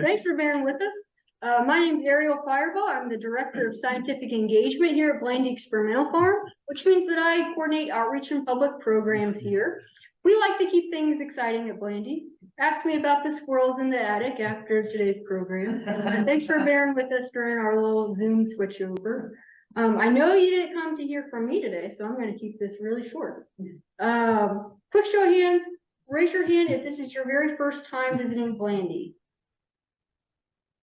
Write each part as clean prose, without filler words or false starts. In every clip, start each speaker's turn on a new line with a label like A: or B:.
A: Thanks for bearing with us. My name is Ariel Fireball. I'm the Director of Scientific Engagement here at Blandy Experimental Farm, which means that I coordinate outreach and public programs here. We like to keep things exciting at Blandy. Ask me about the squirrels in the attic after today's program. And thanks for bearing with us during our little Zoom switchover. I know you didn't come to hear from me today, so I'm going to keep this really short. Quick show of hands. Raise your hand if this is your very first time visiting Blandy.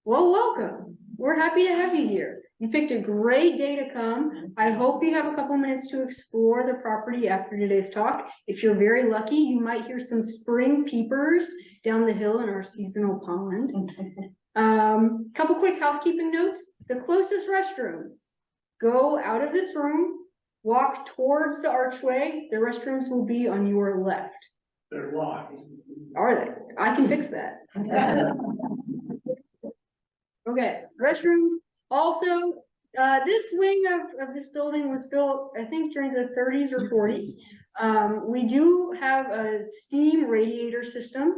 A: Well, welcome. We're happy to have you here. You picked a great day to come. I hope you have a couple minutes to explore the property after today's talk. If you're very lucky, you might hear some spring peepers down the hill in our seasonal pond. Couple quick housekeeping notes. The closest restrooms. Go out of this room, walk towards the archway. The restrooms will be on your left.
B: They're locked.
A: Are they? I can fix that. Okay, restrooms. Also, this wing of this building was built, I think, during the 30s or 40s. We do have a steam radiator system.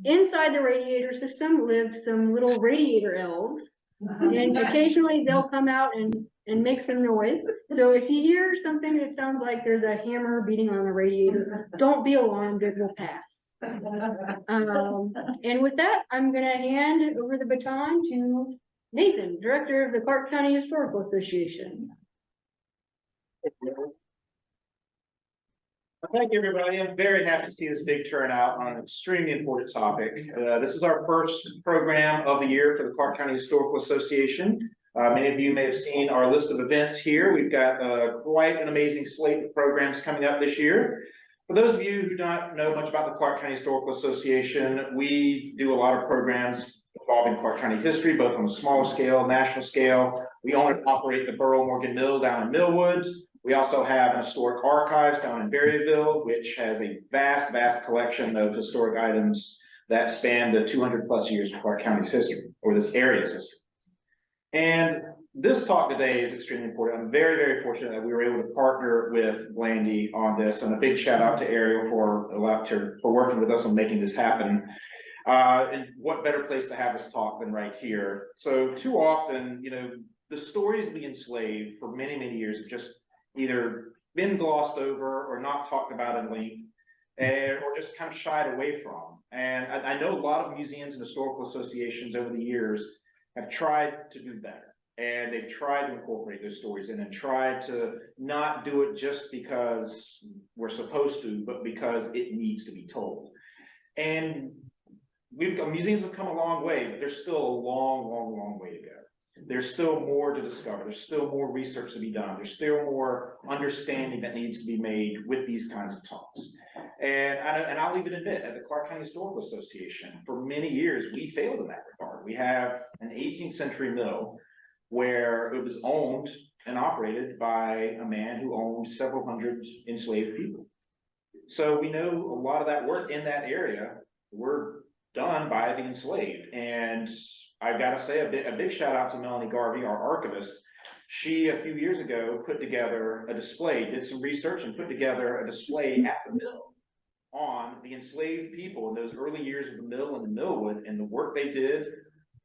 A: Inside the radiator system live some little radiator elves, and occasionally they'll come out and make some noise. So if you hear something that sounds like there's a hammer beating on the radiator, don't be alarmed, it will pass. And with that, I'm going to hand over the baton to Nathan, Director of the Clarke County Historical Association.
C: Thank you, everybody. I'm very happy to see this big turnout on an extremely important topic. This is our first program of the year for the Clarke County Historical Association. Many of you may have seen our list of events here. We've got quite an amazing slate of programs coming up this year. For those of you who don't know much about the Clarke County Historical Association, we do a lot of programs involving Clarke County history, both on a smaller scale, national scale. We own and operate the Burrow Morgan Mill down in Millwoods. We also have an historic archives down in Berryville, which has a vast, vast collection of historic items that span the 200+ years of Clarke County's history, or this area's history. And this talk today is extremely important. I'm very, very fortunate that we were able to partner with Blandy on this, and a big shout out to Ariel for working with us on making this happen. And what better place to have this talk than right here? So too often, you know, the stories of the enslaved for many, many years have just either been glossed over or not talked about in length, or just kind of shied away from. And I know a lot of museums and historical associations over the years have tried to do better. And they've tried to incorporate those stories in and tried to not do it just because we're supposed to, but because it needs to be told. And museums have come a long way, but there's still a long, long, long way to go. There's still more to discover. There's still more research to be done. There's still more understanding that needs to be made with these kinds of talks. And I'll even admit, at the Clarke County Historical Association, for many years, we failed in that regard. We have an 18th century mill where it was owned and operated by a man who owned several hundred enslaved people. So we know a lot of that work in that area were done by the enslaved. And I've got to say a big shout out to Melanie Garvey, our archivist. She, a few years ago, put together a display, did some research and put together a display at the mill on the enslaved people in those early years of the mill and the millwood and the work they did.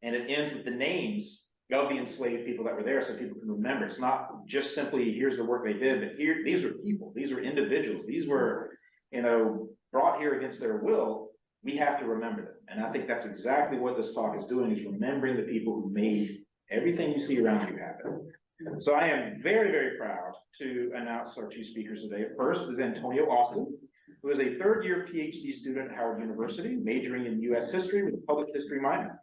C: And it ends with the names of the enslaved people that were there so people can remember. It's not just simply, here's the work they did, but here, these are people, these are individuals, these were, you know, brought here against their will. We have to remember them. And I think that's exactly what this talk is doing, is remembering the people who made everything you see around you happen. So I am very, very proud to announce our two speakers today. First is Antonio Austin, who is a third-year Ph.D. student at Howard University, majoring in U.S. history with a public history minor.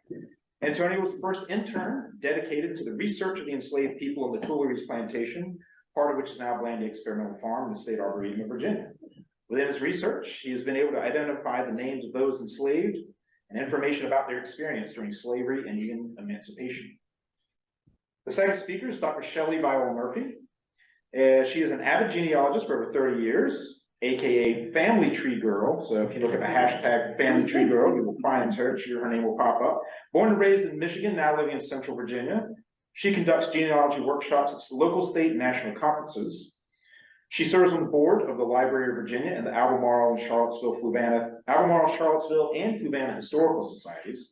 C: Antonio was the first intern dedicated to the research of the enslaved people in the Tuleyries Plantation, part of which is now Blandy Experimental Farm in the state Arboretum of Virginia. Within his research, he has been able to identify the names of those enslaved and information about their experience during slavery and even emancipation. The second speaker is Dr. Shelley Viola Murphy. She is an avid genealogist for over 30 years, aka Family Tree Girl. So if you look at the hashtag Family Tree Girl, you will find her, her name will pop up. Born and raised in Michigan, now living in Central Virginia. She conducts genealogy workshops at local, state, and national conferences. She serves on the board of the Library of Virginia and the Albemarle, Charlottesville, and Fluvanna Historical Societies.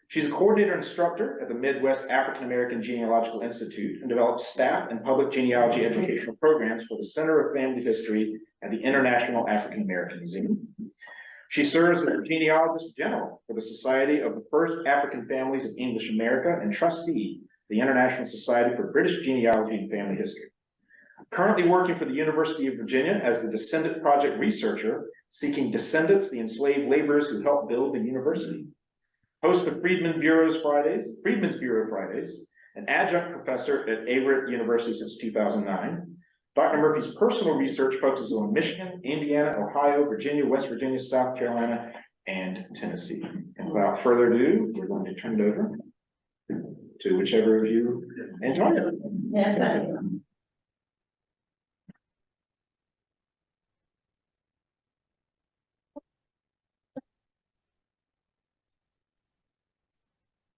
C: She's a coordinator instructor at the Midwest African American Genealogical Institute and develops staff and public genealogy educational programs for the Center of Family History at the International African American Museum. She serves as a genealogist general for the Society of the First African Families of English America and trustee of the International Society for British Genealogy and Family History. Currently working for the University of Virginia as the Descendant Project researcher, seeking descendants, the enslaved laborers who helped build the university. Host of Freedmen's Bureau Fridays, an adjunct professor at Arboretum University since 2009. Dr. Murphy's personal research focuses on Michigan, Indiana, Ohio, Virginia, West Virginia, South Carolina, and Tennessee. And without further ado, we're going to turn it over to whichever of you enjoy it.
B: Yeah.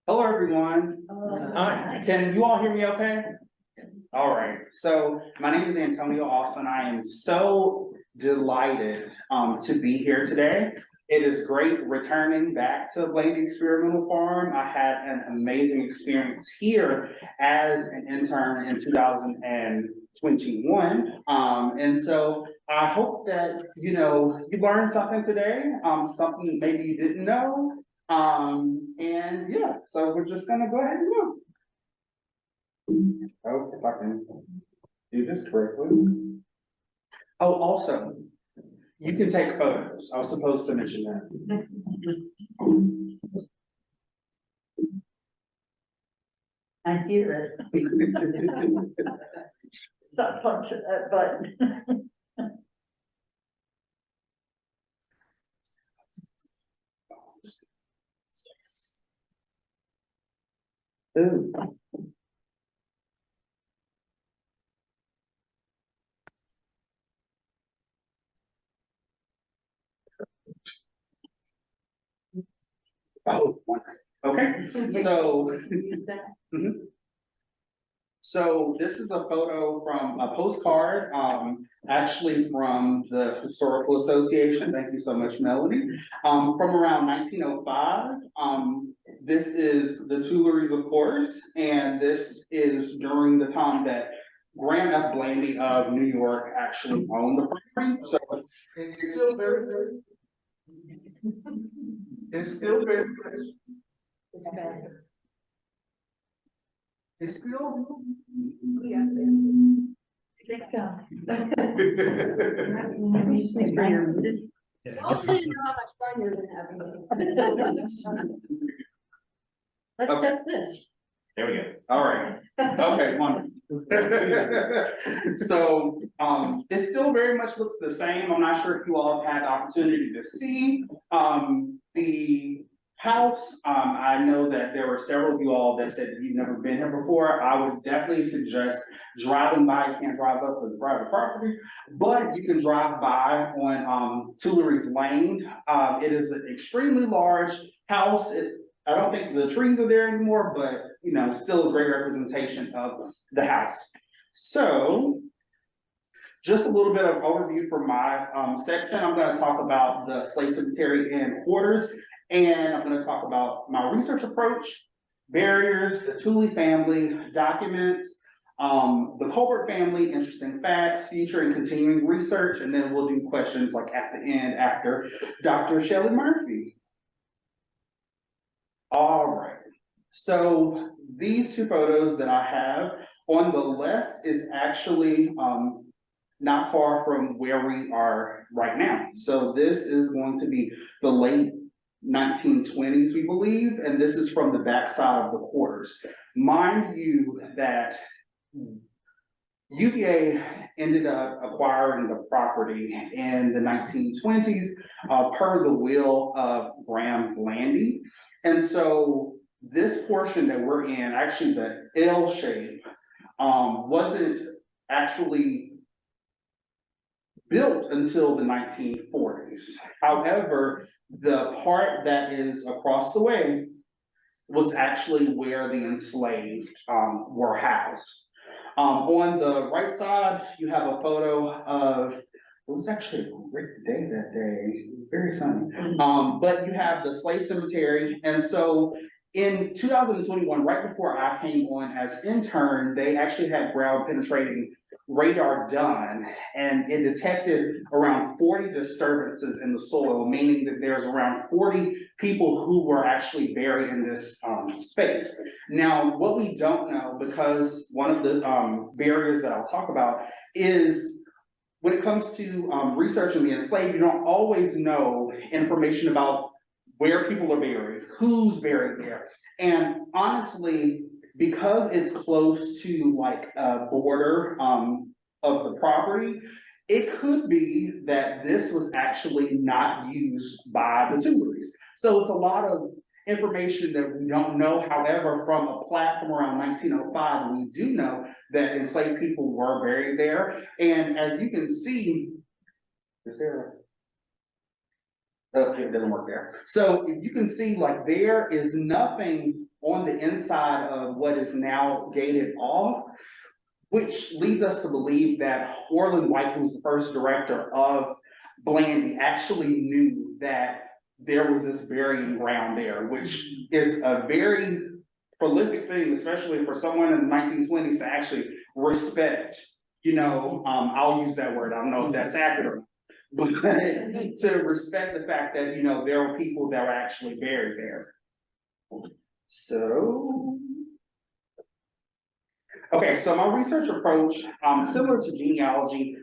D: Hello, everyone. Hi. Can you all hear me okay? All right. So my name is Antonio Austin. I am so delighted to be here today. It is great returning back to Blandy Experimental Farm. I had an amazing experience here as an intern in 2021. And so I hope that, you learned something today, something maybe you didn't know. And yeah, so we're just gonna go ahead and go. Oh, if I can do this correctly. Oh, also, you can take photos. I was supposed to mention that.
B: I hear it. So punch that button.
D: Ooh. Oh, wonderful. Okay, so. Mhm. So this is a photo from a postcard, actually from the Historical Association. Thank you so much, Melanie. From around 1905. This is the Tuleyries, of course, and this is during the time that Graham F. Blandy of New York actually owned the property. So it's still very, it's still very, it's still.
A: Yeah.
B: Let's go.
A: Y'all didn't know how much fun you're gonna have. Let's
D: Okay.
A: test this.
C: There we go.
D: All right. Okay, wonderful. So, it still very much looks the same. I'm not sure if you all have had the opportunity to see, the house. I know that there were several of you all that said that you've never been here before. I would definitely suggest driving by. You can't drive up because it's private property, but you can drive by on, Tuleyries Lane. It is an extremely large house. I don't think the trees are there anymore, but still a great representation of the house. So just a little bit of overview for my section. I'm going to talk about the slave cemetery and quarters, and I'm going to talk about my research approach, barriers, the Tuley family, documents, the Colbert family, interesting facts, future and continuing research, and then we'll do questions like at the end after Dr. Shelley Murphy. All right, so these two photos that I have on the left is actually not far from where we are right now. So this is going to be the late 1920s, we believe, and this is from the backside of the quarters. Mind you that UVA ended up acquiring the property in the 1920s per the will of Graham Blandy. And so this portion that we're in, actually the L shape, wasn't actually built until the 1940s. However, the part that is across the way was actually where the enslaved were housed. On the right side, you have a photo of, it was actually a great day that day, very sunny. But you have the slave cemetery, and so In 2021, right before I came on as intern, they actually had ground penetrating radar done, and it detected around 40 disturbances in the soil, meaning that there's around 40 people who were actually buried in this space. Now, what we don't know, because one of the barriers that I'll talk about is when it comes to researching the enslaved, you don't always know information about where people are buried, who's buried there. And honestly, because it's close to like a border of the property, it could be that this was actually not used by the Tuleyries. So it's a lot of information that we don't know. However, from a plat from around 1905, we do know that enslaved people were buried there. And as you can see, is there it doesn't work there. So if you can see, like, there is nothing on the inside of what is now gated off, which leads us to believe that Orland White, who's the first director of Blandy, actually knew that there was this burying ground there, which is a very prolific thing, especially for someone in the 1920s to actually respect, I'll use that word, I don't know if that's accurate, but to respect the fact that, there were people that were actually buried there. So, okay, so my research approach, similar to genealogy,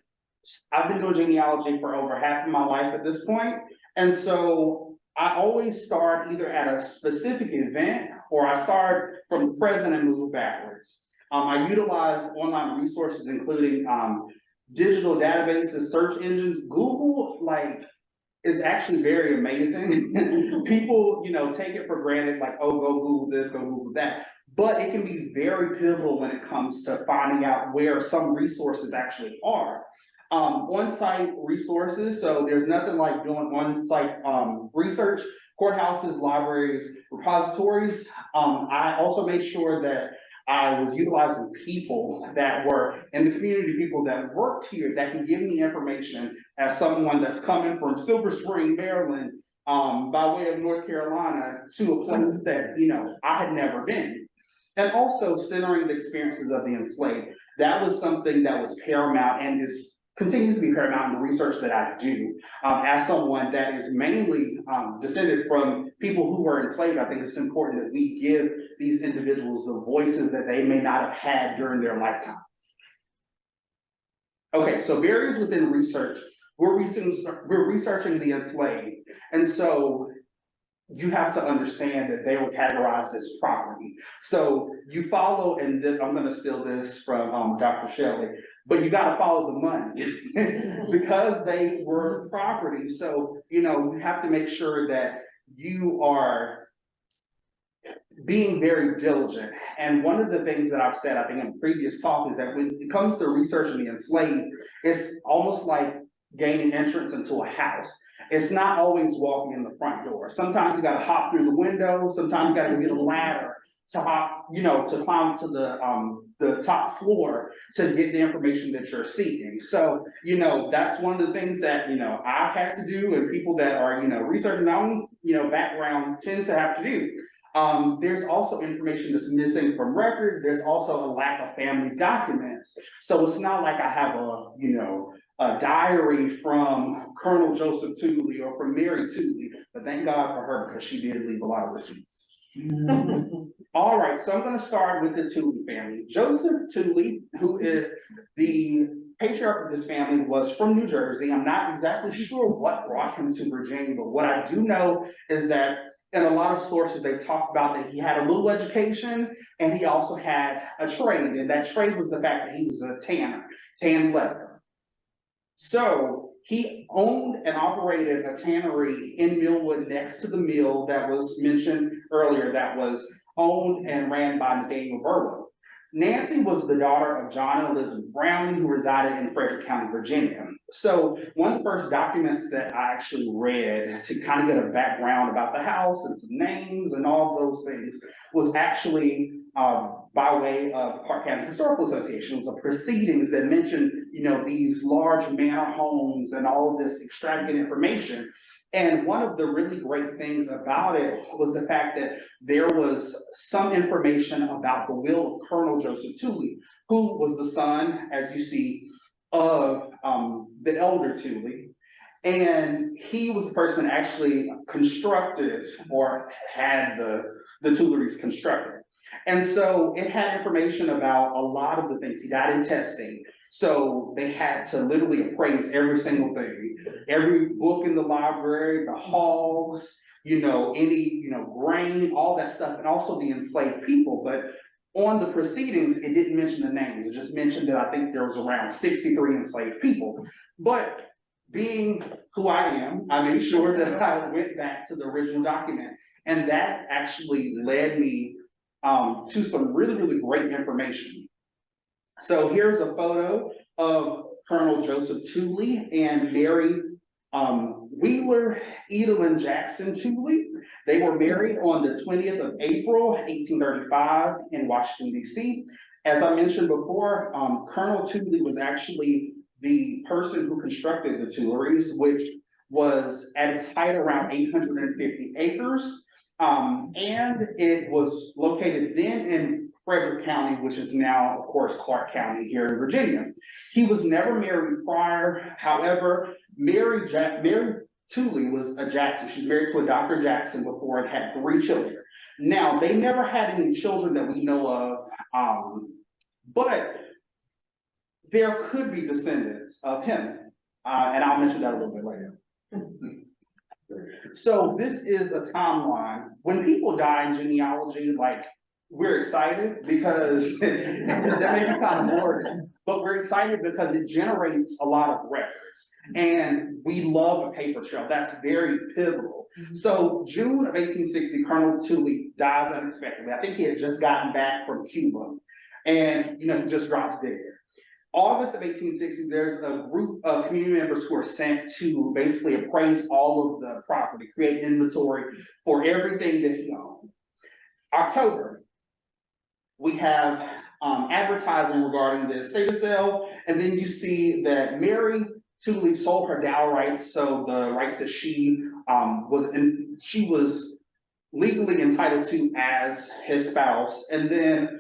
D: I've been doing genealogy for over half of my life at this point. And so I always start either at a specific event or I start from the present and move backwards. I utilize online resources, including digital databases, search engines. Google, is actually very amazing. People, take it for granted, like, oh, go Google this, go Google that. But it can be very pivotal when it comes to finding out where some resources actually are. On-site resources, so there's nothing like doing on-site research, courthouses, libraries, repositories. I also made sure that I was utilizing people that were in the community, people that worked here that can give me information as someone that's coming from Silver Spring, Maryland, by way of North Carolina to a place that, I had never been. And also centering the experiences of the enslaved. That was something that was paramount and continues to be paramount in the research that I do. As someone that is mainly descended from people who were enslaved, I think it's important that we give these individuals the voices that they may not have had during their lifetime. Okay, so barriers within research. We're researching the enslaved. And so you have to understand that they were categorized as property. So you follow, and then I'm gonna steal this from Dr. Shelley, but you gotta follow the money because they were property. So, you have to make sure that you are being very diligent. And one of the things that I've said, I think in a previous talk, is that when it comes to researching the enslaved, it's almost like gaining entrance into a house. It's not always walking in the front door. Sometimes you gotta hop through the window, sometimes you gotta get a ladder to hop, to climb to the top floor to get the information that you're seeking. So, that's one of the things that, I've had to do, and people that are, researching their own, background tend to have to do. There's also information that's missing from records. There's also a lack of family documents. So it's not like I have a diary from Colonel Joseph Tuley or from Mary Tuley, but thank God for her because she did leave a lot of receipts. All right, so I'm going to start with the Tuley family. Joseph Tuley, who is the patriarch of this family, was from New Jersey. I'm not exactly sure what brought him to Virginia, but what I do know is that in a lot of sources, they talk about that he had a little education and he also had a trade, and that trade was the fact that he was a tanner, tanned leather. So he owned and operated a tannery in Millwood next to the mill that was mentioned earlier that was owned and ran by Nathaniel Burlow. Nancy was the daughter of John and Elizabeth Brownlee, who resided in Frederick County, Virginia. So one of the first documents that I actually read to kind of get a background about the house and some names and all of those things was actually by way of Clarke County Historical Association. It was a proceedings that mentioned, these large manor homes and all of this extravagant information. And one of the really great things about it was the fact that there was some information about the will of Colonel Joseph Tuley, who was the son, as you see, of the elder Tuley. And he was the person that actually constructed or had the Tuleyries constructed. And so it had information about a lot of the things. He died in testing. So they had to literally appraise every single thing, every book in the library, the hogs, any, grain, all that stuff, and also the enslaved people. But on the proceedings, it didn't mention the names. It just mentioned that I think there was around 63 enslaved people. But being who I am, I made sure that I went back to the original document. And that actually led me to some really, really great information. So here's a photo of Colonel Joseph Tuley and Mary Wheeler Edelyn Jackson Tuley. They were married on the 20th of April, 1835 in Washington, D.C. As I mentioned before, Colonel Tuley was actually the person who constructed the Tuleyries, which was at its height around 850 acres. And it was located then in Frederick County, which is now, of course, Clarke County here in Virginia. He was never married prior. However, Mary Tuley was a Jackson. She's married to a Dr. Jackson before and had 3 children. Now, they never had any children that we know of, but there could be descendants of him. And I'll mention that a little bit later. So this is a timeline. When people die in genealogy, like, we're excited because that may be kind of boring, but we're excited because it generates a lot of records. And we love a paper trail. That's very pivotal. So June of 1860, Colonel Tuley dies unexpectedly. I think he had just gotten back from Cuba and, he just drops dead. August of 1860, there's a group of community members who are sent to basically appraise all of the property, create inventory for everything that he owned. October, we have advertising regarding the estate sale, and then you see that Mary Tuley sold her dower rights, so the rights that she was legally entitled to as his spouse, and then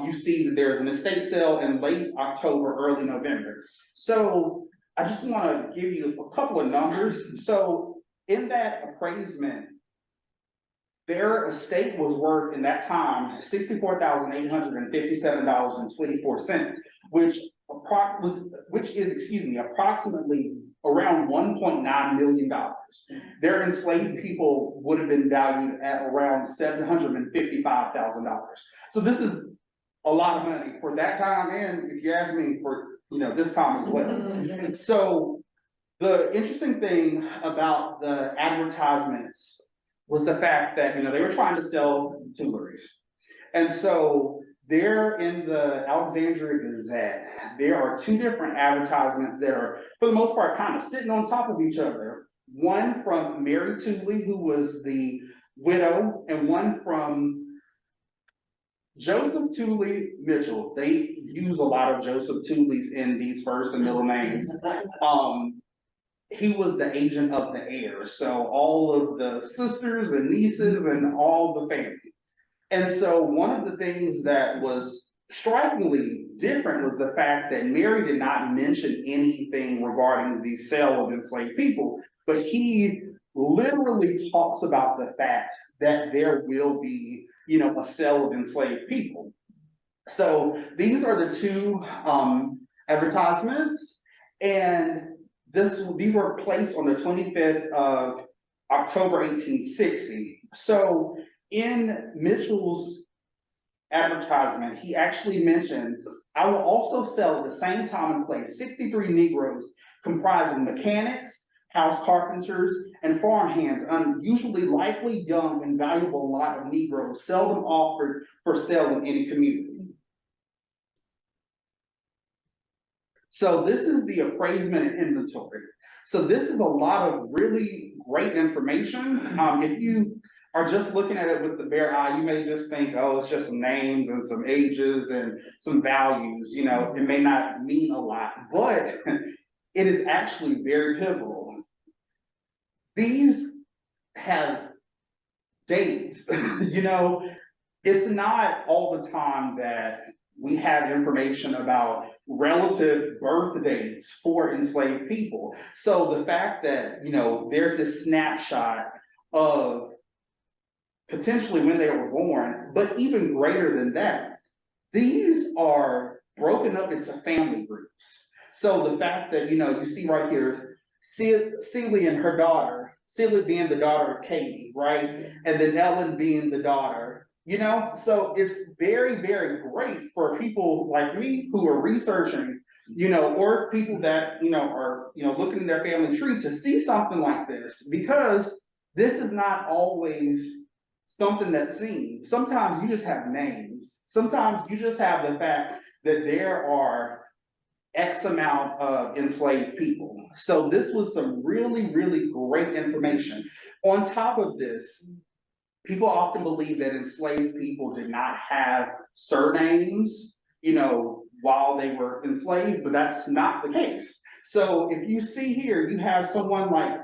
D: you see that there's an estate sale in late October, early November. So I just want to give you a couple of numbers. So in that appraisement, their estate was worth in that time $64,857.24, which is approximately around $1.9 million. Their enslaved people would have been valued at around $755,000. So this is a lot of money for that time, and if you ask me, for this time as well. So the interesting thing about the advertisements was the fact that they were trying to sell Tuleyries. And so there in the Alexandria Gazette, there are 2 different advertisements that are, for the most part, kind of sitting on top of each other. One from Mary Tuley, who was the widow, and one from Joseph Tuley Mitchell. They use a lot of Joseph Tuleys in these first and middle names. He was the agent of the heir, so all of the sisters and nieces and all the family. And so one of the things that was strikingly different was the fact that Mary did not mention anything regarding the sale of enslaved people, but he literally talks about the fact that there will be, a sale of enslaved people. So these are the 2 advertisements, and these were placed on the 25th of October, 1860. So in Mitchell's advertisement, he actually mentions, I will also sell at the same time and place 63 Negroes comprising mechanics, house carpenters, and farm hands, unusually likely, young, and valuable lot of Negroes, seldom offered for sale in any community. So this is the appraisement and inventory. So this is a lot of really great information. If you are just looking at it with the bare eye, you may just think, oh, it's just some names and some ages and some values, it may not mean a lot, but it is actually very pivotal. these have dates, you know, it's not all the time that we have information about relative birth dates for enslaved people. So the fact that, you know, there's this snapshot of potentially when they were born, but even greater than that, these are broken up into family groups. So the fact that, you know, you see right here, Celie and her daughter, Celie being the daughter of Katie, right? And then Ellen being the daughter, you know? So it's very, very great for people like me who are researching, you know, or people that, you know, are, you know, looking in their family tree to see something like this, because this is not always something that's seen. Sometimes you just have names. Sometimes you just have the fact that there are X amount of enslaved people. So this was some really, really great information. On top of this, people often believe that enslaved people did not have surnames, you know, while they were enslaved, but that's not the case. So if you see here, you have someone like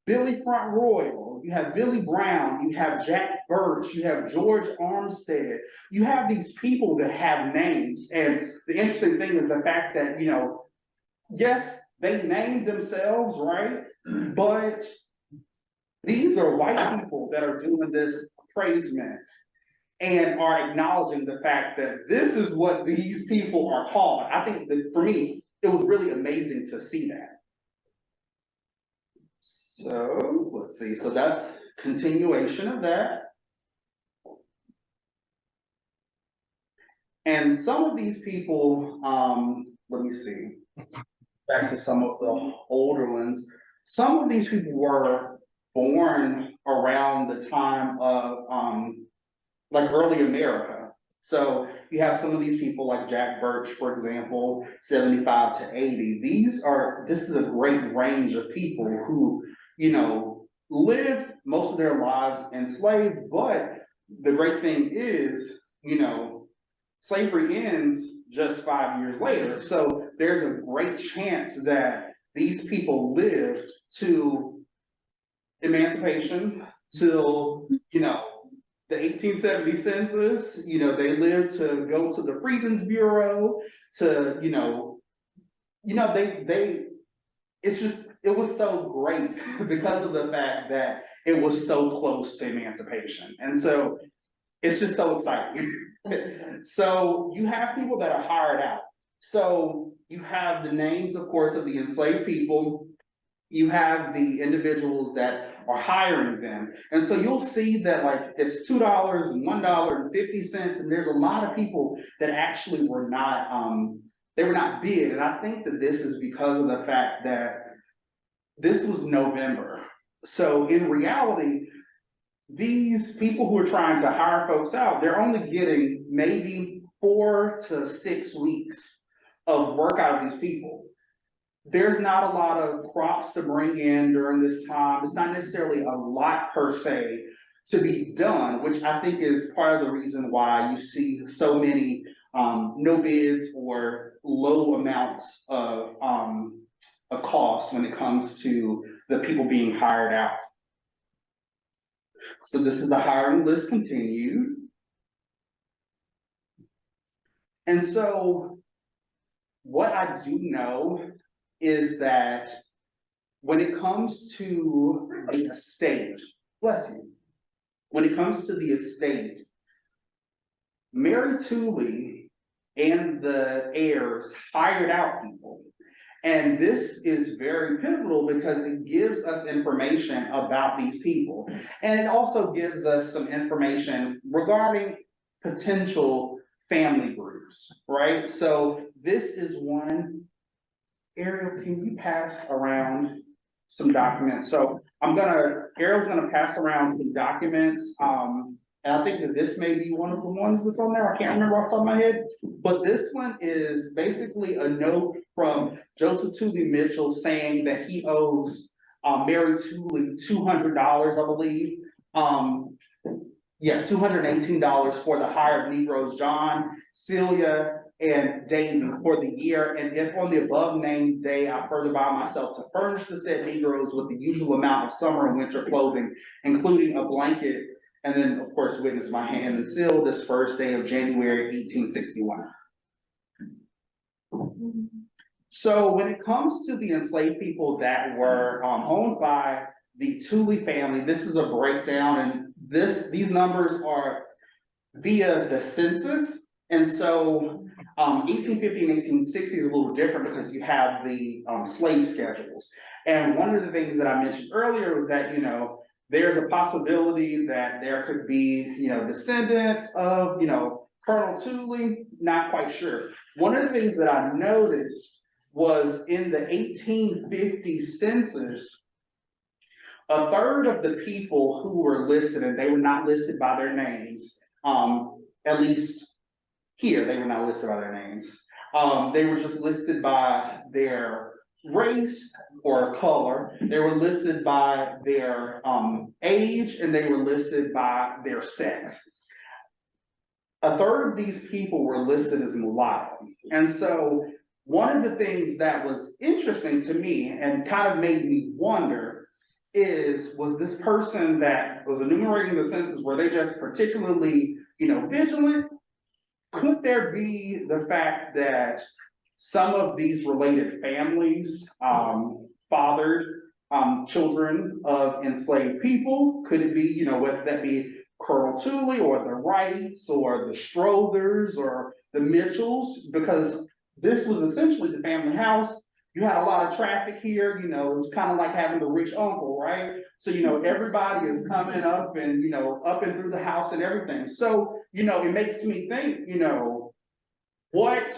D: Billy Front Royal, you have Billy Brown, you have Jack Birch, you have George Armstead, you have these people that have names. And the interesting thing is the fact that, you know, yes, they named themselves, right? But these are white people that are doing this appraisement and are acknowledging the fact that this is what these people are called. I think that for me, it was really amazing to see that. So let's see, so that's continuation of that. And some of these people, let me see, back to some of the older ones. Some of these people were born around the time of like early America. So you have some of these people like Jack Birch, for example, 75 to 80. This is a great range of people who, you know, lived most of their lives enslaved, but the great thing is, you know, slavery ends just 5 years later. So there's a great chance that these people lived to emancipation, till, you know, the 1870 census, you know, they lived to go to the Freedmen's Bureau, to, it was so great because of the fact that it was so close to emancipation. And so it's just so exciting. So you have people that are hired out. So you have the names, of course, of the enslaved people. You have the individuals that are hiring them. And so you'll see that like it's $2 and $1.50, and there's a lot of people that actually were not bid. And I think that this is because of the fact that this was November. So in reality, these people who are trying to hire folks out, they're only getting maybe 4 to 6 weeks of work out of these people. There's not a lot of crops to bring in during this time. It's not necessarily a lot per se to be done, which I think is part of the reason why you see so many no bids or low amounts of cost when it comes to the people being hired out. So this is the hiring list continued. And so what I do know is that when it comes to the estate, bless you, when it comes to the estate, Mary Tuley and the heirs hired out people. And this is very pivotal because it gives us information about these people. And it also gives us some information regarding potential family groups, right? So this is one. Ariel, can you pass around some documents? So Ariel's gonna pass around some documents. And I think that this may be one of the ones that's on there. I can't remember off the top of my head. But this one is basically a note from Joseph Tuley Mitchell saying that he owes Mary Tuley $200, I believe. $218 for the hire of Negroes, John, Celia, and Davy for the year, and if on the above named day I further bound myself to furnish the said Negroes with the usual amount of summer and winter clothing, including a blanket, and then, of course, witness my hand and seal this first day of January 1861. So when it comes to the enslaved people that were owned by the Tuley family, this is a breakdown, and these numbers are via the census. And so 1850 and 1860 is a little different because you have the slave schedules. And one of the things that I mentioned earlier was that, you know, there's a possibility that there could be, you know, descendants of, you know, Colonel Tuley, not quite sure. One of the things that I noticed was in the 1850 census, a third of the people who were listed, and they were not listed by their names, at least here, they were not listed by their names. They were just listed by their race or color. They were listed by their age, and they were listed by their sex. A third of these people were listed as mulatto. And so one of the things that was interesting to me and kind of made me wonder was this person that was enumerating the census, were they just particularly, you know, vigilant? Could there be the fact that some of these related families fathered children of enslaved people? Could it be, you know, whether that be Colonel Tuley or the Wrights or the Strothers or the Mitchells? Because this was essentially the family house. You had a lot of traffic here, you know, it was kind of like having the rich uncle, right? So, you know, everybody is coming up and, you know, up and through the house and everything. So, you know, it makes me think, you know, what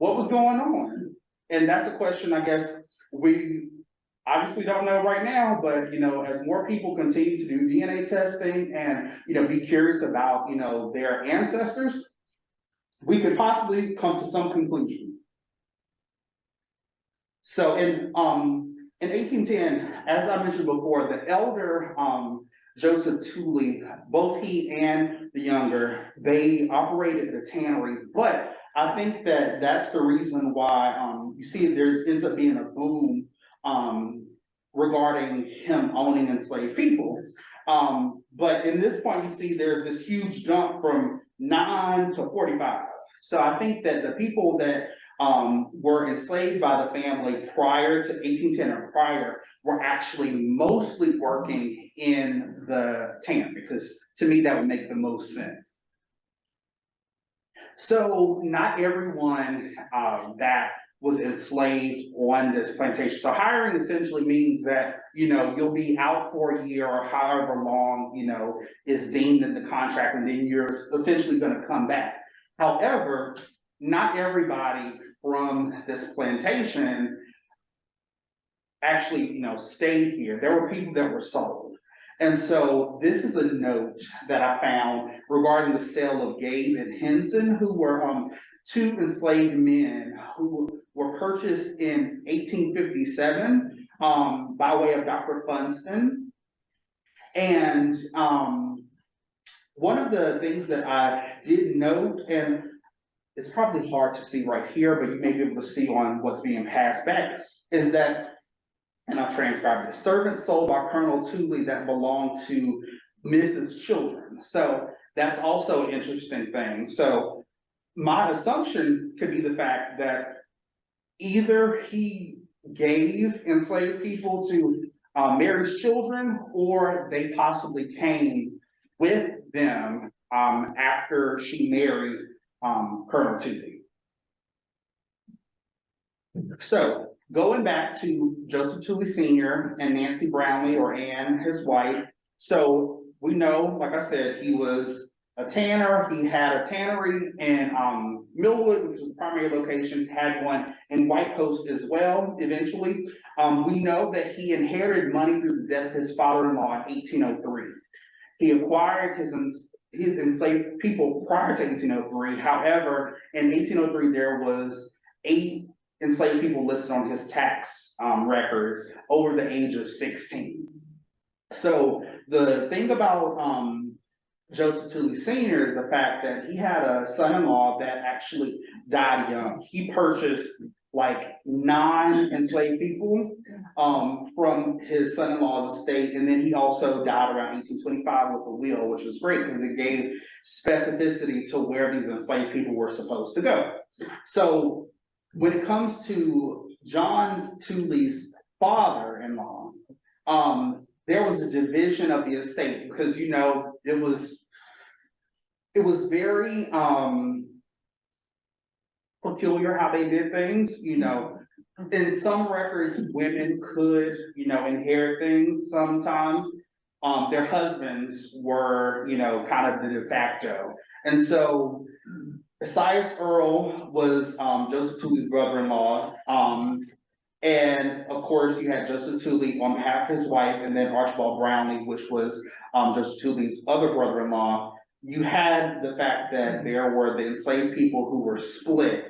D: was going on? And that's a question I guess we obviously don't know right now, but, you know, as more people continue to do DNA testing and, you know, be curious about, you know, their ancestors, we could possibly come to some conclusion. So in 1810, as I mentioned before, the elder Joseph Tuley, both he and the younger, they operated the tannery, but I think that that's the reason why you see there ends up being a boom regarding him owning enslaved people. But in this point, you see there's this huge jump from 9 to 45. So I think that the people that were enslaved by the family prior to 1810 or prior were actually mostly working in the tannery, because to me that would make the most sense. So not everyone that was enslaved on this plantation. So hiring essentially means that, you know, you'll be out for a year or however long, you know, is deemed in the contract, and then you're essentially going to come back. However, not everybody from this plantation actually, you know, stayed here. There were people that were sold. And so this is a note that I found regarding the sale of Gabe and Henson, who were two enslaved men who were purchased in 1857 by way of Dr. Funston. And one of the things that I did note, and it's probably hard to see right here, but you may be able to see on what's being passed back, is that, and I'll transcribe it, servants sold by Colonel Tuley that belonged to Mrs. Children. So that's also an interesting thing. So my assumption could be the fact that either he gave enslaved people to Mary's children, or they possibly came with them after she married Colonel Tuley. So going back to Joseph Tuley Sr. and Nancy Brownlee, or Ann, his wife. So we know, like I said, he was a tanner. He had a tannery in Millwood, which was the primary location, had one in White Post as well, eventually. We know that he inherited money through the death of his father-in-law in 1803. He acquired his enslaved people prior to 1803. However, in 1803, there was 8 enslaved people listed on his tax records over the age of 16. So the thing about Joseph Tuley Sr. is the fact that he had a son-in-law that actually died young. He purchased like 9 enslaved people from his son-in-law's estate, and then he also died around 1825 with a will, which was great because it gave specificity to where these enslaved people were supposed to go. So when it comes to John Tuley's father-in-law, there was a division of the estate because, you know, it was very peculiar how they did things. You know, in some records, women could, you know, inherit things sometimes. Their husbands were, you know, kind of the de facto. And so Esaias Earl was Joseph Tuley's brother-in-law. And of course, you had Joseph Tuley on behalf of his wife, and then Archibald Brownlee, which was Joseph Tuley's other brother-in-law. You had the fact that there were the enslaved people who were split.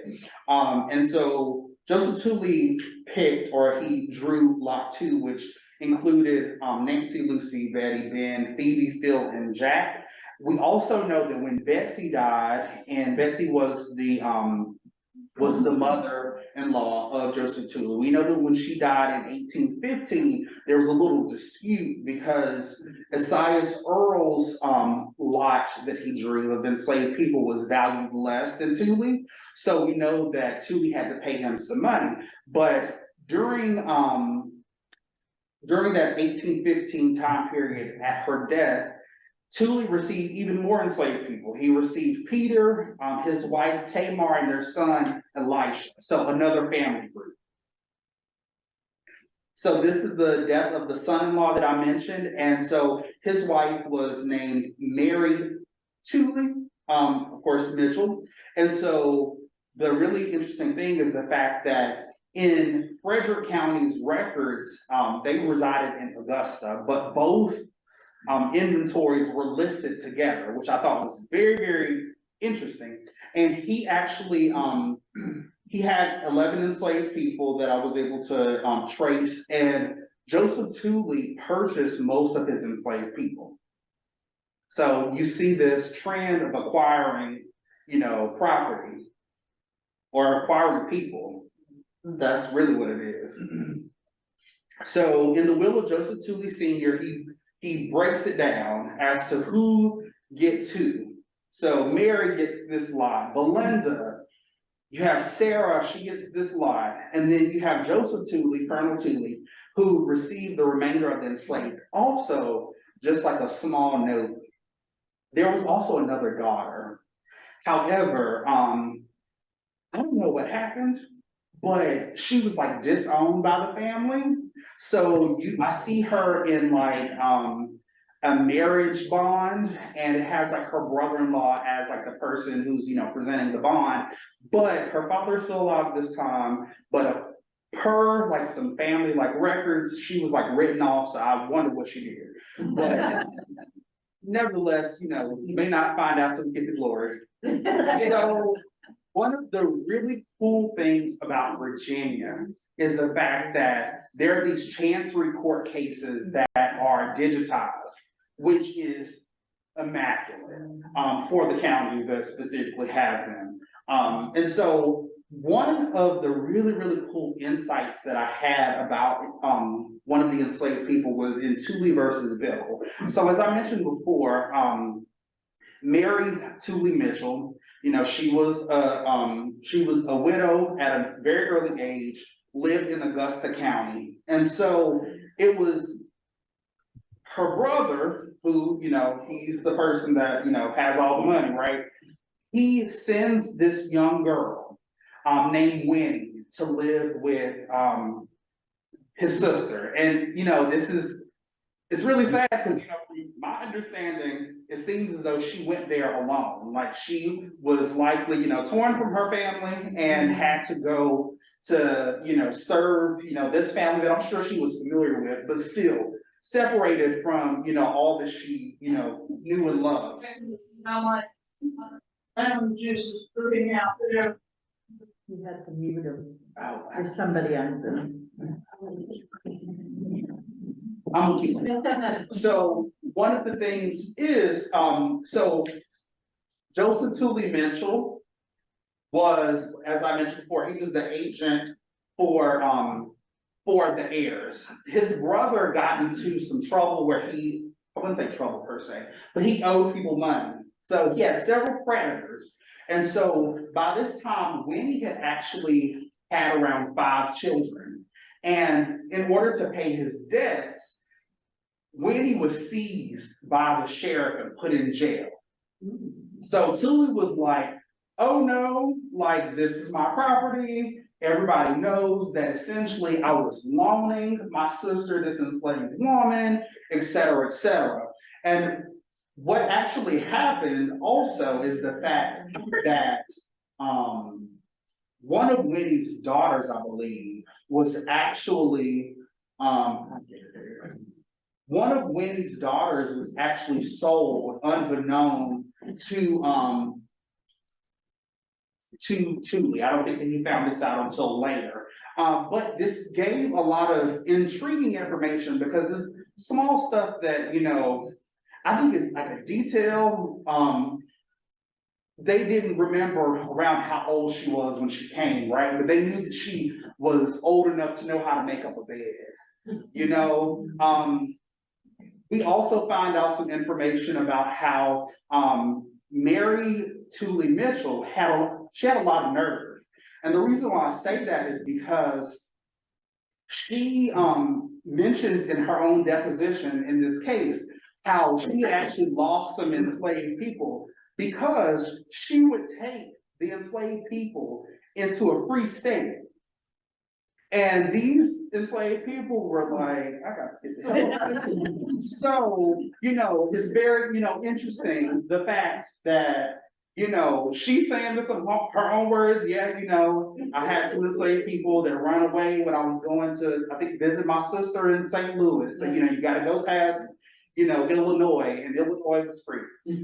D: And so Joseph Tuley picked, or he drew lot 2, which included Nancy, Lucy, Betty, Ben, Phoebe, Phil, and Jack. We also know that when Betsy died, and Betsy was the mother-in-law of Joseph Tuley. We know that when she died in 1815, there was a little dispute because Esaias Earl's lot that he drew of enslaved people was valued less than Tuley. So we know that Tuley had to pay him some money. But during that 1815 time period at her death, Tuley received even more enslaved people. He received Peter, his wife Tamar, and their son Elisha. So another family group. So this is the death of the son-in-law that I mentioned. And so his wife was named Mary Tuley, of course, Mitchell. And so the really interesting thing is the fact that in Frederick County's records, they resided in Augusta, but both inventories were listed together, which I thought was very, very interesting. And he actually, he had 11 enslaved people that I was able to trace, and Joseph Tuley purchased most of his enslaved people. So you see this trend of acquiring, you know, property or acquiring people. That's really what it is. So in the will of Joseph Tuley Sr., he breaks it down as to who gets who. So Mary gets this lot. Belinda, you have Sarah, she gets this lot. And then you have Joseph Tuley, Colonel Tuley, who received the remainder of the enslaved. Also, just like a small note, there was also another daughter. However, I don't know what happened, but she was like disowned by the family. So I see her in like a marriage bond, and it has like her brother-in-law as like the person who's, you know, presenting the bond. But her father's still alive at this time, but per like some family like records, she was like written off. So I wonder what she did. But nevertheless, you know, you may not find out till we get the glory. So one of the really cool things about Virginia is the fact that there are these chancery court cases that are digitized, which is immaculate for the counties that specifically have them. And so one of the really, really cool insights that I had about one of the enslaved people was in Tuley versus Bill. So as I mentioned before, Mary Tuley Mitchell, you know, she was a widow at a very early age, lived in Augusta County. And so it was her brother who, you know, he's the person that, you know, has all the money, right? He sends this young girl named Winnie to live with his sister. And, you know, it's really sad because, you know, from my understanding, it seems as though she went there alone. Like she was likely, you know, torn from her family and had to go to, you know, serve, you know, this family that I'm sure she was familiar with, but still separated from, you know, all that she, you know, knew and loved.
B: I'm just putting out there. You have to mute him.
D: Oh,
B: There's somebody on Zoom.
D: I'm gonna keep it. So one of the things is, so Joseph Tuley Mitchell was, as I mentioned before, he was the agent for the heirs. His brother got into some trouble where I wouldn't say trouble per se, but he owed people money. So he had several creditors. And so by this time, Winnie had actually had around 5 children. And in order to pay his debts, Winnie was seized by the sheriff and put in jail. So Tuley was like, oh no, like this is my property. Everybody knows that essentially I was loaning my sister, this enslaved woman, et cetera, et cetera. And what actually happened also is the fact that one of Winnie's daughters, I believe, was actually one of Winnie's daughters was actually sold unbeknown to Tuley. I don't think that he found this out until later. But this gave a lot of intriguing information because this small stuff that, you know, I think is like a detail. They didn't remember around how old she was when she came, right? But they knew that she was old enough to know how to make up a bed, you know? We also find out some information about how Mary Tuley Mitchell had a lot of nerve. And the reason why I say that is because she mentions in her own deposition in this case how she actually lost some enslaved people because she would take the enslaved people into a free state. And these enslaved people were like, I gotta get this. So, you know, it's very, you know, interesting, the fact that, you know, she's saying this in her own words. Yeah, you know, I had some enslaved people that ran away when I was going to, I think, visit my sister in St. Louis. So, you know, you gotta go past, you know, Illinois, and Illinois was free.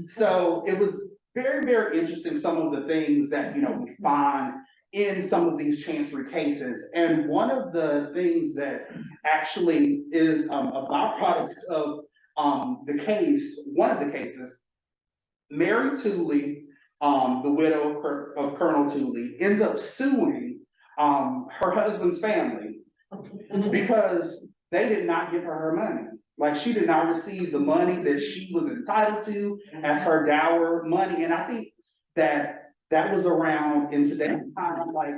D: So it was very, very interesting, some of the things that, you know, we find in some of these chancery cases. And one of the things that actually is a byproduct of the case, one of the cases, Mary Tuley, the widow of Colonel Tuley, ends up suing her husband's family because they did not give her money. Like, she did not receive the money that she was entitled to as her dower money. And I think that was around, in today's time, like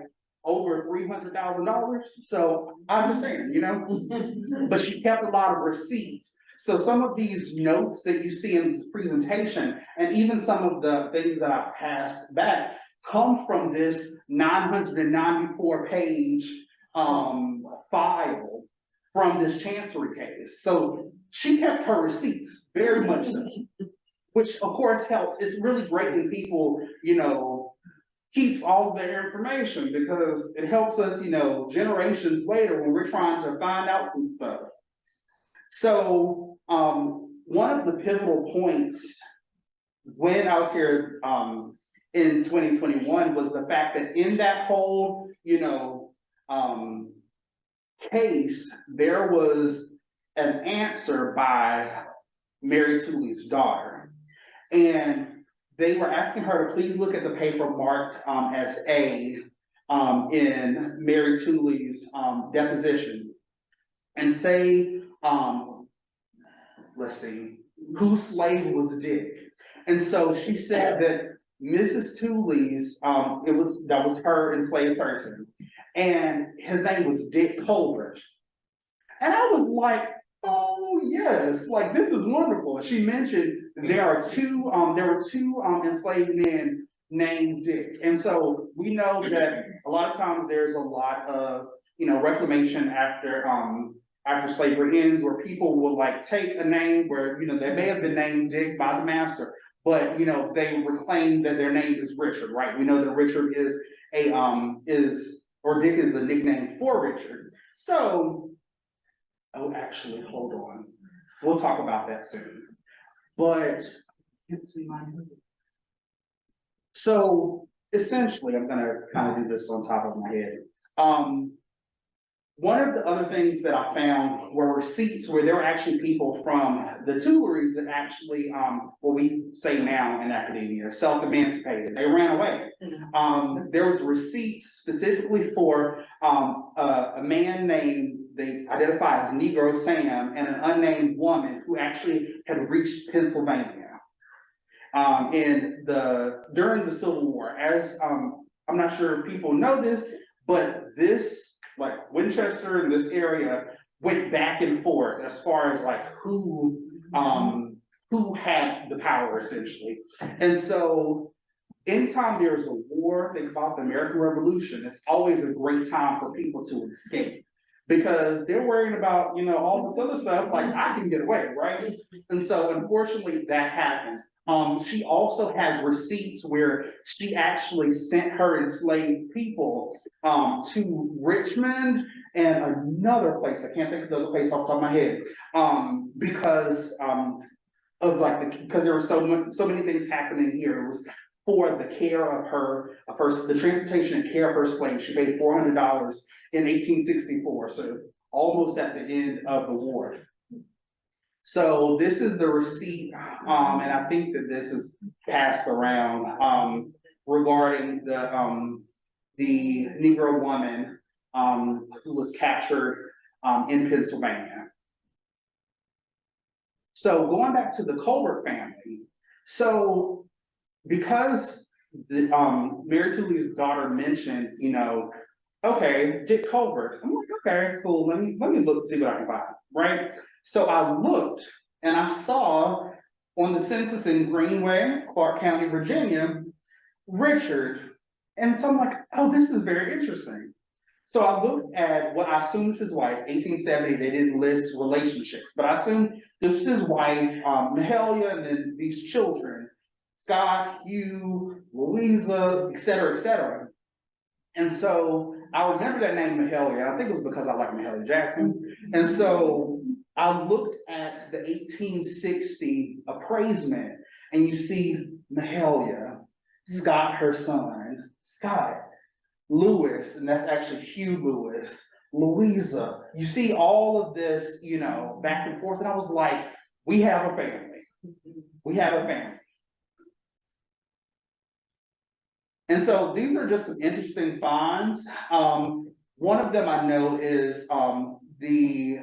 D: over $300,000. So I understand, you know, but she kept a lot of receipts. So some of these notes that you see in this presentation, and even some of the things that I passed back, come from this 994 page file from this chancery case. So she kept her receipts, very much so, which of course helps. It's really great when people, you know, keep all their information, because it helps us, you know, generations later when we're trying to find out some stuff. So one of the pivotal points when I was here in 2021 was the fact that in that whole, you know, case, there was an answer by Mary Tuley's daughter. And they were asking her to please look at the paper marked as A in Mary Tuley's deposition and say, let's see, whose slave was Dick? And so she said that Mrs. Tuley's, that was her enslaved person, and his name was Dick Coleridge. And I was like, oh yes, like this is wonderful. She mentioned there were two enslaved men named Dick. And so we know that a lot of times there's a lot of, you know, reclamation after slavery ends, where people will like take a name where, you know, they may have been named Dick by the master, but, you know, they reclaim that their name is Richard, right? We know that Richard is or Dick is a nickname for Richard. So, oh, actually, hold on. We'll talk about that soon. But, let's see my. So, essentially, I'm gonna kind of do this on top of my head. one of the other things that I found were receipts where there were actually people from the Tuleyries that actually, what we say now in academia, self-emancipated. They ran away. There was receipts specifically for a man named, they identify as Negro Sam, and an unnamed woman who actually had reached Pennsylvania during the Civil War. As I'm not sure if people know this, but this, like Winchester and this area, went back and forth as far as like who had the power essentially. And so anytime there's a war, think about the American Revolution, it's always a great time for people to escape. Because they're worrying about, you know, all this other stuff, like I can get away, right? And so unfortunately that happened. She also has receipts where she actually sent her enslaved people to Richmond and another place. I can't think of the other place off the top of my head. Because because there were so many things happening here. It was for the care of the transportation and care of her slaves. She paid $400 in 1864, so almost at the end of the war. So this is the receipt, and I think that this is passed around regarding the Negro woman who was captured in Pennsylvania. So going back to the Colbert family, so because Mary Tuley's daughter mentioned, you know, okay, Dick Colbert. I'm like, okay, cool. Let me look and see what I can find, right? So I looked and I saw on the census in Greenway, Clarke County, Virginia, Richard. And so I'm like, oh, this is very interesting. So I looked at what I assume is his wife, 1870, they didn't list relationships, but I assume this is his wife, Mahalia, and then these children, Scott, Hugh, Louisa, et cetera, et cetera. And so I remember that name Mahalia. I think it was because I like Mahalia Jackson. And so I looked at the 1860 appraisement and you see Mahalia, Scott, her son, Scott, Lewis, and that's actually Hugh Lewis, Louisa. You see all of this, you know, back and forth. And I was like, we have a family. We have a family. And so these are just some interesting finds. One of them I know is the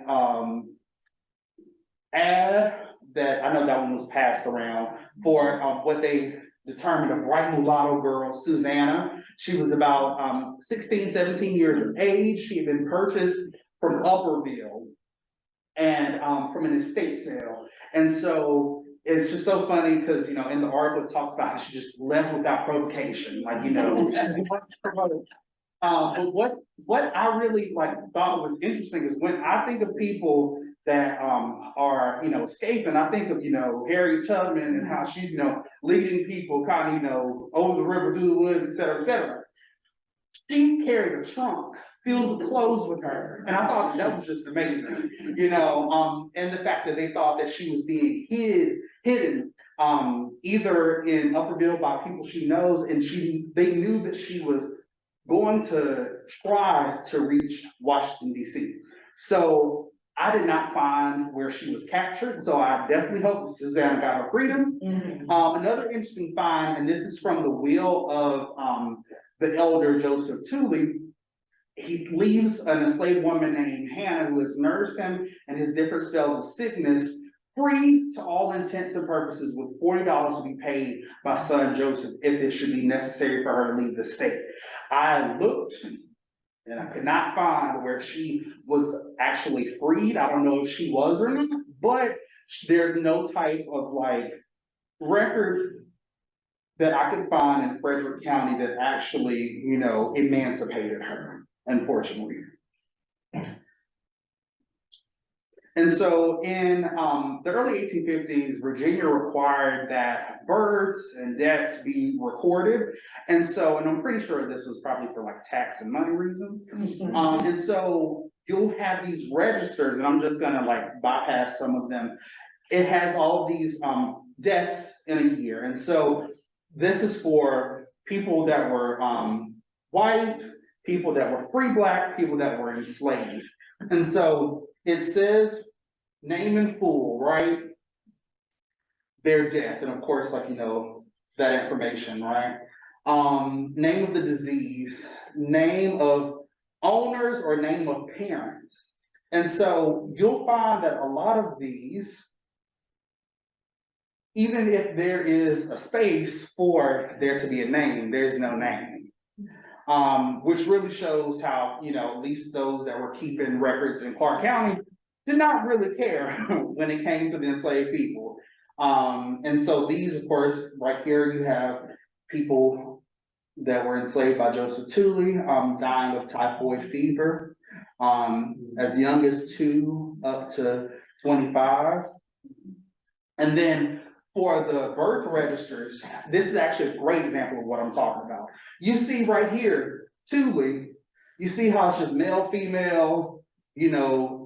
D: ad that I know that one was passed around for what they determined a bright mulatto girl, Susanna. She was about 16, 17 years of age. She had been purchased from Upperville and from an estate sale. And so it's just so funny because, you know, in the article it talks about how she just left without provocation, like, you know. But what I really like thought was interesting is when I think of people that are, you know, escaping, I think of, you know, Harriet Tubman and how she's, you know, leading people kind of, you know, over the river, through the woods, et cetera, et cetera. She carried a trunk filled with clothes with her. And I thought that was just amazing, you know, and the fact that they thought that she was being hidden either in Upperville by people she knows, and they knew that she was going to try to reach Washington, D.C. So I did not find where she was captured, so I definitely hope that Susanna got her freedom. Another interesting find, and this is from the will of the elder Joseph Tuley. He leaves an enslaved woman named Hannah who has nursed him and his different spells of sickness, free to all intents and purposes, with $40 to be paid by son Joseph if it should be necessary for her to leave the state. I looked and I could not find where she was actually freed. I don't know if she was or not, but there's no type of like record that I could find in Frederick County that actually, you know, emancipated her, unfortunately. And so in the early 1850s, Virginia required that births and deaths be recorded. And so, and I'm pretty sure this was probably for like tax and money reasons. And so you'll have these registers, and I'm just gonna like bypass some of them. It has all these deaths in a year. And so this is for people that were white, people that were free black, people that were enslaved. And so it says, name in full, right? Their death, and of course, like, that information, right? Name of the disease, name of owners or name of parents. And so you'll find that a lot of these, even if there is a space for there to be a name, there's no name. Which really shows how, at least those that were keeping records in Clarke County did not really care when it came to the enslaved people. And so these, of course, right here, you have people that were enslaved by Joseph Tuley, dying of typhoid fever, as young as 2 up to 25. And then for the birth registers, this is actually a great example of what I'm talking about. You see right here, Tuley, you see how it's just male, female,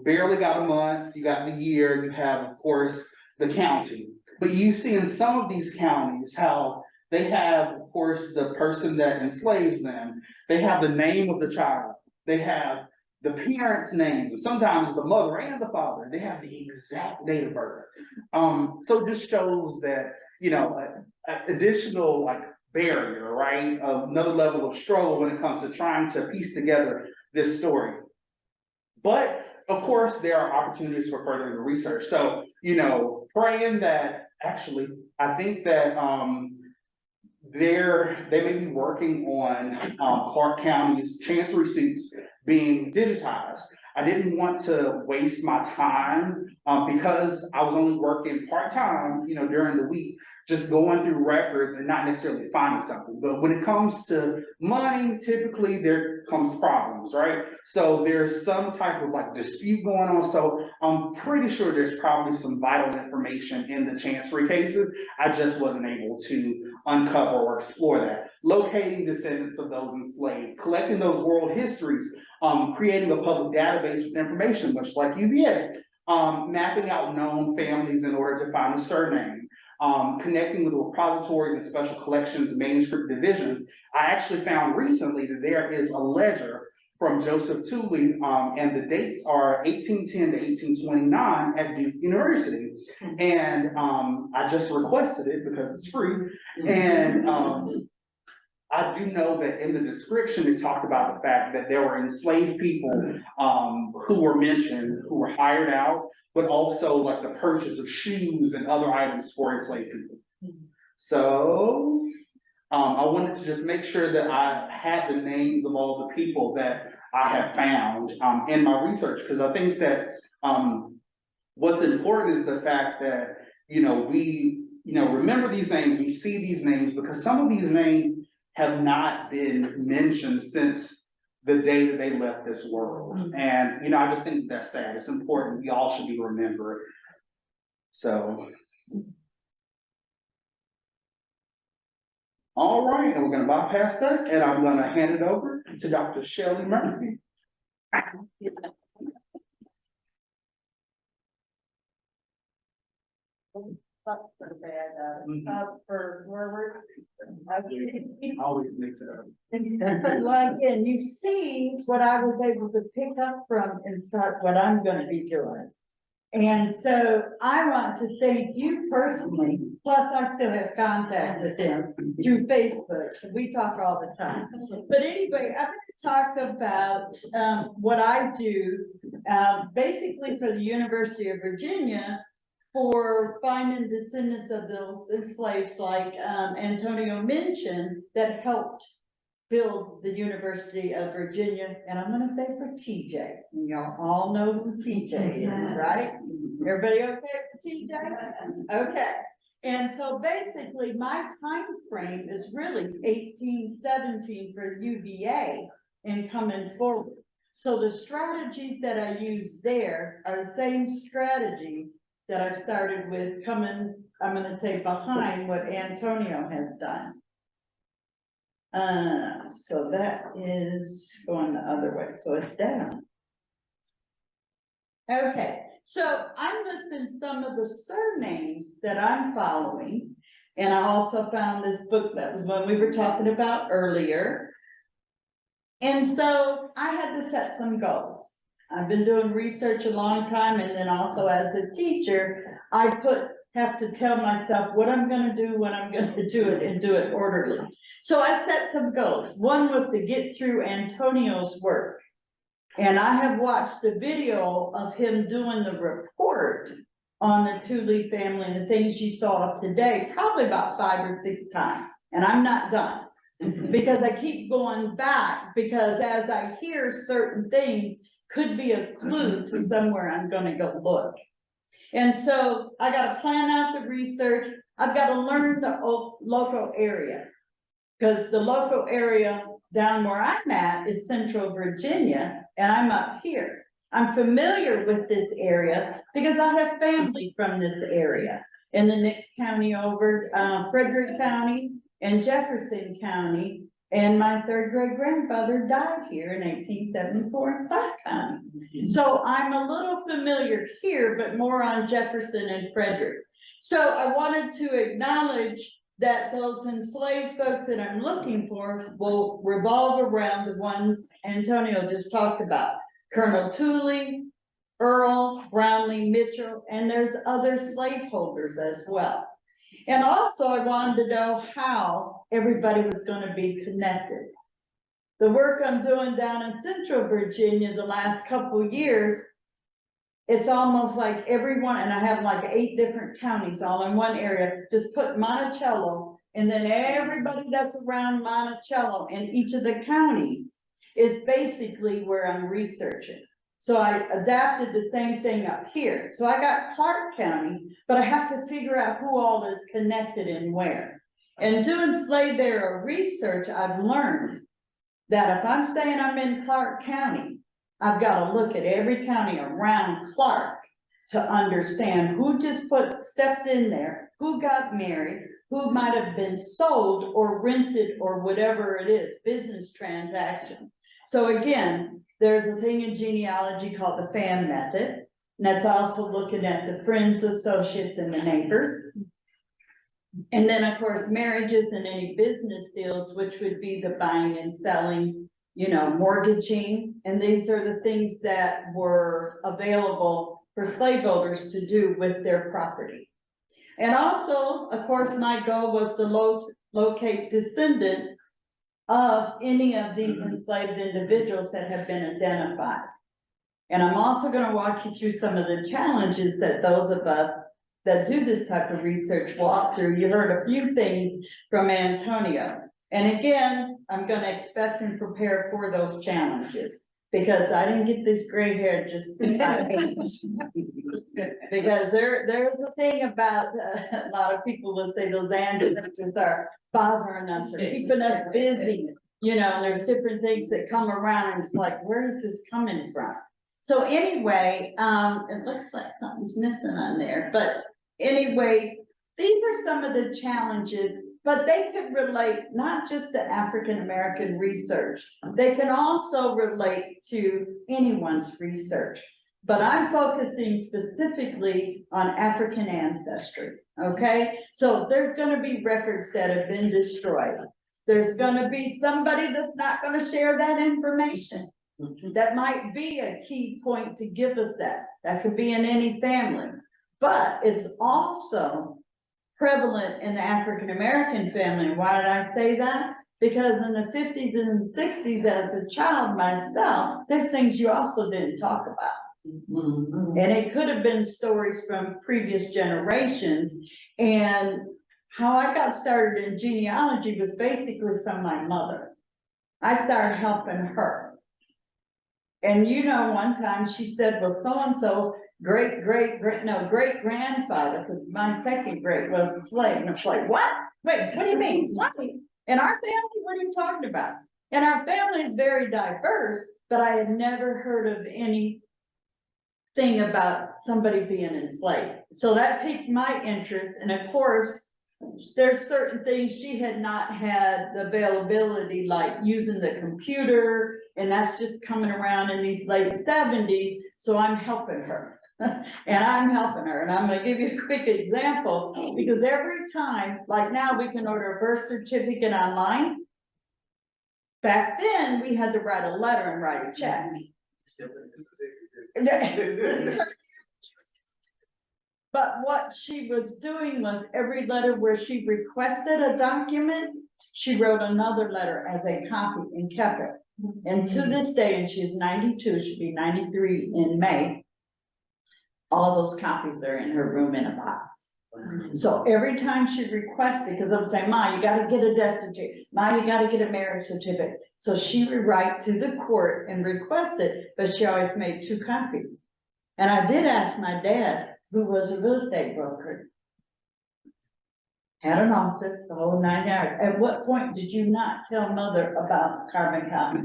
D: barely got a month, you got the year, you have, of course, the county. But you see in some of these counties how they have, of course, the person that enslaves them, they have the name of the child, they have the parents' names, and sometimes the mother and the father, they have the exact date of birth. So it just shows that, additional barrier, right? Another level of struggle when it comes to trying to piece together this story. But of course, there are opportunities for further research. So, praying that actually, I think that they may be working on Clarke County's chancery suits being digitized. I didn't want to waste my time because I was only working part-time, during the week, just going through records and not necessarily finding something. But when it comes to money, typically there comes problems, right? So there's some type of dispute going on. So I'm pretty sure there's probably some vital information in the chancery cases. I just wasn't able to uncover or explore that. Locating descendants of those enslaved, collecting those oral histories, creating a public database with information, much like UVA, mapping out known families in order to find a surname, connecting with repositories and special collections and manuscript divisions. I actually found recently that there is a ledger from Joseph Tuley, and the dates are 1810 to 1829 at Duke University. And I just requested it because it's free. And I do know that in the description, it talked about the fact that there were enslaved people who were mentioned, who were hired out, but also the purchase of shoes and other items for enslaved people. So I wanted to just make sure that I had the names of all the people that I have found in my research, because I think that what's important is the fact that, we, remember these names, we see these names, because some of these names have not been mentioned since the day that they left this world. And, I just think that's sad. It's important. We all should be remembered. So. All right, and we're gonna bypass that, and I'm gonna hand it over to Dr. Shelley Murphy.
B: For where we're.
D: Always mix it up.
B: Well, again, you see what I was able to pick up from and start what I'm gonna be doing. And so I want to thank you personally, plus I still have contact with them through Facebook, so we talk all the time. But anyway, I'm gonna talk about what I do, basically for the University of Virginia, for finding descendants of those enslaved, like Antonio mentioned, that helped build the University of Virginia, and I'm gonna say for TJ. Y'all all know who TJ is, right? Everybody okay with TJ? Okay. And so basically my time frame is really 1817 for UVA and coming forward. So the strategies that I use there are the same strategies that I've started with coming, I'm gonna say behind what Antonio has done. So that is going the other way, so it's down. Okay, so I'm listing some of the surnames that I'm following, and I also found this book that was one we were talking about earlier. And so I had to set some goals. I've been doing research a long time, and then also as a teacher, have to tell myself what I'm gonna do, when I'm gonna do it, and do it orderly. So I set some goals. One was to get through Antonio's work. And I have watched a video of him doing the report on the Tuley family and the things you saw today, probably about 5 or 6 times. And I'm not done. Because I keep going back, because as I hear certain things, could be a clue to somewhere I'm gonna go look. And so I gotta plan out the research, I've gotta learn the local area. Because the local area down where I'm at is Central Virginia, and I'm up here. I'm familiar with this area because I have family from this area. In the next county over, Frederick County and Jefferson County. And my 3rd great grandfather died here in 1874 in Clarke County. So I'm a little familiar here, but more on Jefferson and Frederick. So I wanted to acknowledge that those enslaved folks that I'm looking for will revolve around the ones Antonio just talked about. Colonel Tuley, Earl, Brownlee, Mitchell, and there's other slaveholders as well. And also I wanted to know how everybody was going to be connected. The work I'm doing down in Central Virginia the last couple of years, it's almost like everyone, and I have like 8 different counties all in one area, just put Monticello, and then everybody that's around Monticello in each of the counties is basically where I'm researching. So I adapted the same thing up here. So I got Clarke County, but I have to figure out who all is connected and where. And doing slave era research, I've learned that if I'm saying I'm in Clarke County, I've got to look at every county around Clarke to understand who just stepped in there, who got married, who might have been sold or rented or whatever it is, business transaction. So again, there's a thing in genealogy called the fan method, and that's also looking at the friends, associates, and the neighbors. And then, of course, marriages and any business deals, which would be the buying and selling, you know, mortgaging. And these are the things that were available for slaveholders to do with their property. And also, of course, my goal was to locate descendants of any of these enslaved individuals that have been identified. And I'm also going to walk you through some of the challenges that those of us that do this type of research walk through. You heard a few things from Antonio. And again, I'm going to expect and prepare for those challenges, because I didn't get this gray hair just by age. Because there's a thing about a lot of people will say those ancestors are bothering us or keeping us busy, you know, and there's different things that come around and it's like, where is this coming from? So anyway, it looks like something's missing on there, but anyway, these are some of the challenges, but they could relate not just to African-American research, they can also relate to anyone's research. But I'm focusing specifically on African ancestry, okay? So there's gonna be records that have been destroyed. There's gonna be somebody that's not gonna share that information. That might be a key point to give us that. That could be in any family. But it's also prevalent in the African-American family. Why did I say that? Because in the 50s and 60s, as a child myself, there's things you also didn't talk about. And it could have been stories from previous generations. And how I got started in genealogy was basically from my mother. I started helping her. And you know, one time she said, well, so-and-so great-grandfather, because my second great was a slave. And it's like, what? Wait, what do you mean, slave? In our family, what are you talking about? And our family is very diverse, but I had never heard of anything about somebody being enslaved. So that piqued my interest. And of course, there's certain things she had not had the availability, like using the computer, and that's just coming around in these late 70s. So I'm helping her. And I'm helping her, and I'm going to give you a quick example, because every time, like now we can order a birth certificate online. Back then, we had to write a letter and write a check. But what she was doing was every letter where she requested a document, she wrote another letter as a copy and kept it. And to this day, and she's 92, she'll be 93 in May. All those copies are in her room in a box. So every time she requested, because I'm saying, Ma, you gotta get a death certificate, Ma, you gotta get a marriage certificate. So she would write to the court and request it, but she always made 2 copies. And I did ask my dad, who was a real estate broker, had an office, the whole 9 yards. At what point did you not tell mother about carbon copy?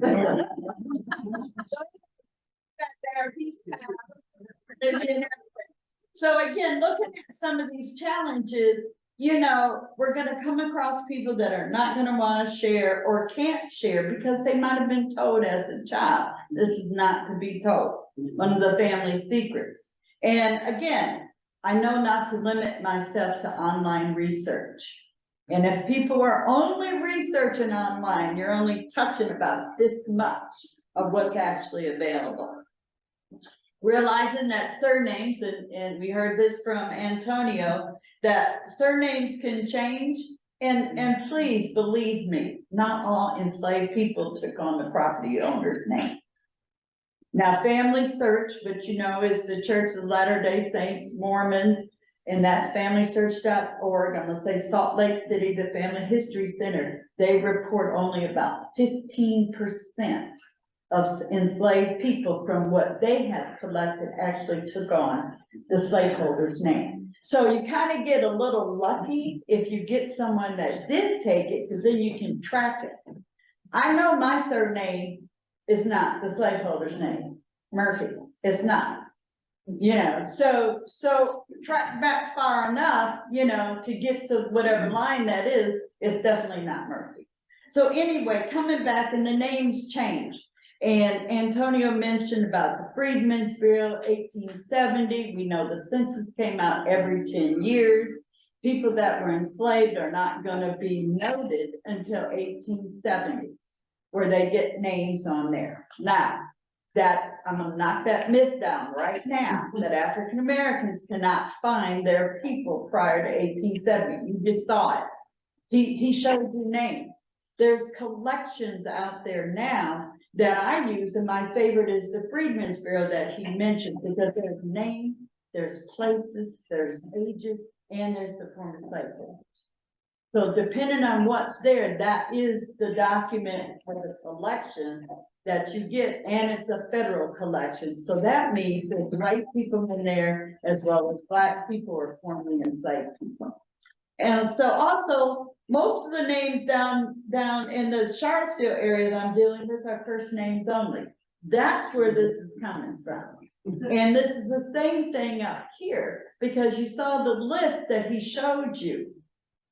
B: So again, looking at some of these challenges, you know, we're gonna come across people that are not gonna wanna share or can't share because they might have been told as a child, this is not to be told, one of the family secrets. And again, I know not to limit myself to online research. And if people are only researching online, you're only touching about this much of what's actually available. Realizing that surnames, and we heard this from Antonio, that surnames can change. And please believe me, not all enslaved people took on the property owner's name. Now, Family Search, which you know is the Church of Latter-day Saints, Mormons, and that's familysearch.org. I'm gonna say Salt Lake City, the Family History Center, they report only about 15% of enslaved people from what they have collected actually took on the slaveholder's name. So you kind of get a little lucky if you get someone that did take it, because then you can track it. I know my surname is not the slaveholder's name, Murphy's, it's not. You know, so track back far enough, you know, to get to whatever line that is, it's definitely not Murphy. So anyway, coming back and the names change. And Antonio mentioned about the Freedmen's Bureau, 1870. We know the census came out every 10 years. People that were enslaved are not gonna be noted until 1870, where they get names on there. Now, that I'm gonna knock that myth down right now, that African Americans cannot find their people prior to 1870. You just saw it. He showed you names. There's collections out there now that I use, and my favorite is the Freedmen's Bureau that he mentioned, because there's names, there's places, there's ages, and there's the former slaveholders. So depending on what's there, that is the document for the collection that you get, and it's a federal collection. So that means there's white people in there as well as Black people or formerly enslaved people. And so also, most of the names down in the Charlottesville area that I'm dealing with are first names only. That's where this is coming from. And this is the same thing up here, because you saw the list that he showed you.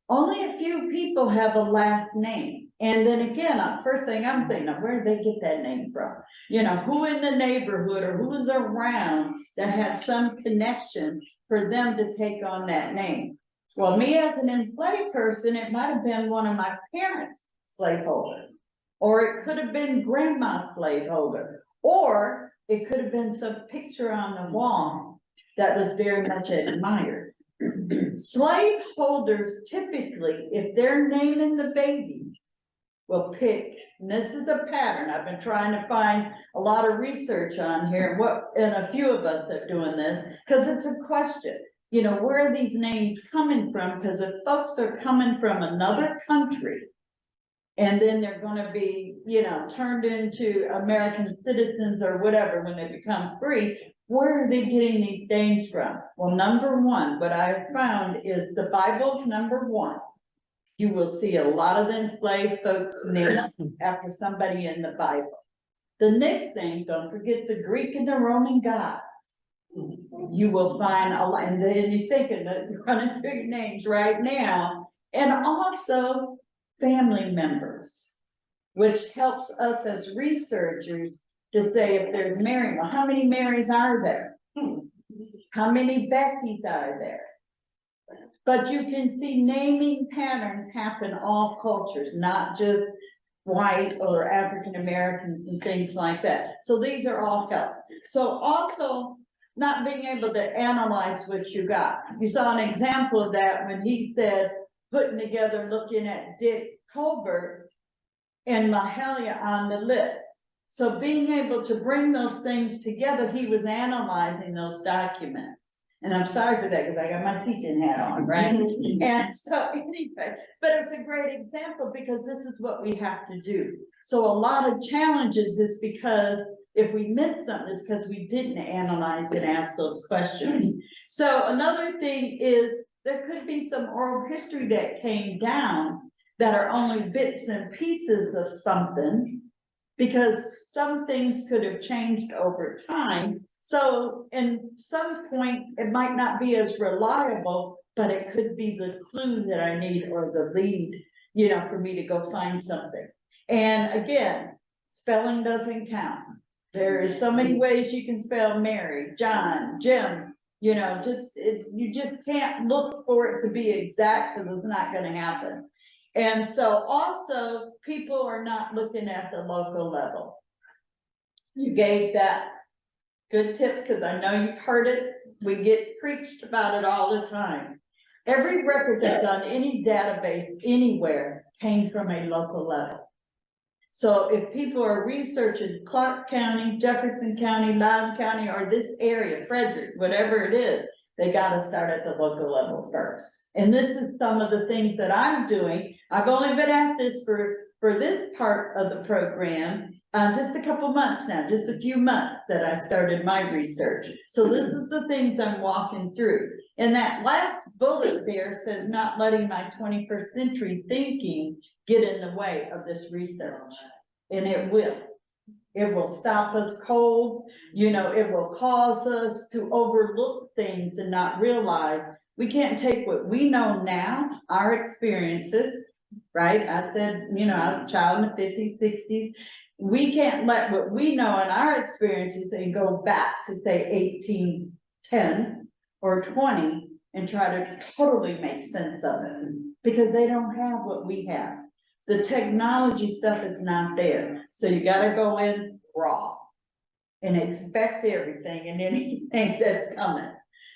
B: Only a few people have a last name. And then again, first thing I'm thinking of, where did they get that name from? You know, who in the neighborhood or who was around that had some connection for them to take on that name? Well, me as an enslaved person, it might have been one of my parents' slaveholder, or it could have been grandma's slaveholder, or it could have been some picture on the wall that was very much admired. Slaveholders typically, if they're naming the babies, will pick, and this is a pattern, I've been trying to find a lot of research on here, and a few of us are doing this, because it's a question. You know, where are these names coming from? Because if folks are coming from another country, and then they're gonna be, you know, turned into American citizens or whatever when they become free, where are they getting these names from? Well, number one, what I've found is the Bible's number one. You will see a lot of the enslaved folks named after somebody in the Bible. The next thing, don't forget the Greek and the Roman gods. You will find a lot, and then you're thinking that you're running through your names right now, and also family members, which helps us as researchers to say if there's Mary, well, how many Marys are there? How many Beckys are there? But you can see naming patterns happen all cultures, not just white or African Americans and things like that. So these are all help. So also not being able to analyze what you got. You saw an example of that when he said, putting together, looking at Dick Colbert and Mahalia on the list. So being able to bring those things together, he was analyzing those documents. And I'm sorry for that, because I got my teaching hat on, right? And so anyway, but it's a great example because this is what we have to do. So a lot of challenges is because if we miss something, it's because we didn't analyze and ask those questions. So another thing is there could be some oral history that came down that are only bits and pieces of something, because some things could have changed over time. So in some point, it might not be as reliable, but it could be the clue that I need or the lead, you know, for me to go find something. And again, spelling doesn't count. There are so many ways you can spell Mary, John, Jim, you know, you just can't look for it to be exact because it's not going to happen. And so also people are not looking at the local level. You gave that good tip because I know you've heard it. We get preached about it all the time. Every record that's on any database anywhere came from a local level. So if people are researching Clarke County, Jefferson County, Loudoun County, or this area, Frederick, whatever it is, they got to start at the local level first. And this is some of the things that I'm doing. I've only been at this for this part of the program just a couple months now, just a few months that I started my research. So this is the things I'm walking through. And that last bullet there says not letting my 21st century thinking get in the way of this research. And it will. It will stop us cold. You know, it will cause us to overlook things and not realize we can't take what we know now, our experiences, right? I said, you know, I was a child in the 50s, 60s. We can't let what we know in our experiences and go back to say 1810 or 20 and try to totally make sense of it, because they don't have what we have. The technology stuff is not there. So you got to go in raw and expect everything and anything that's coming.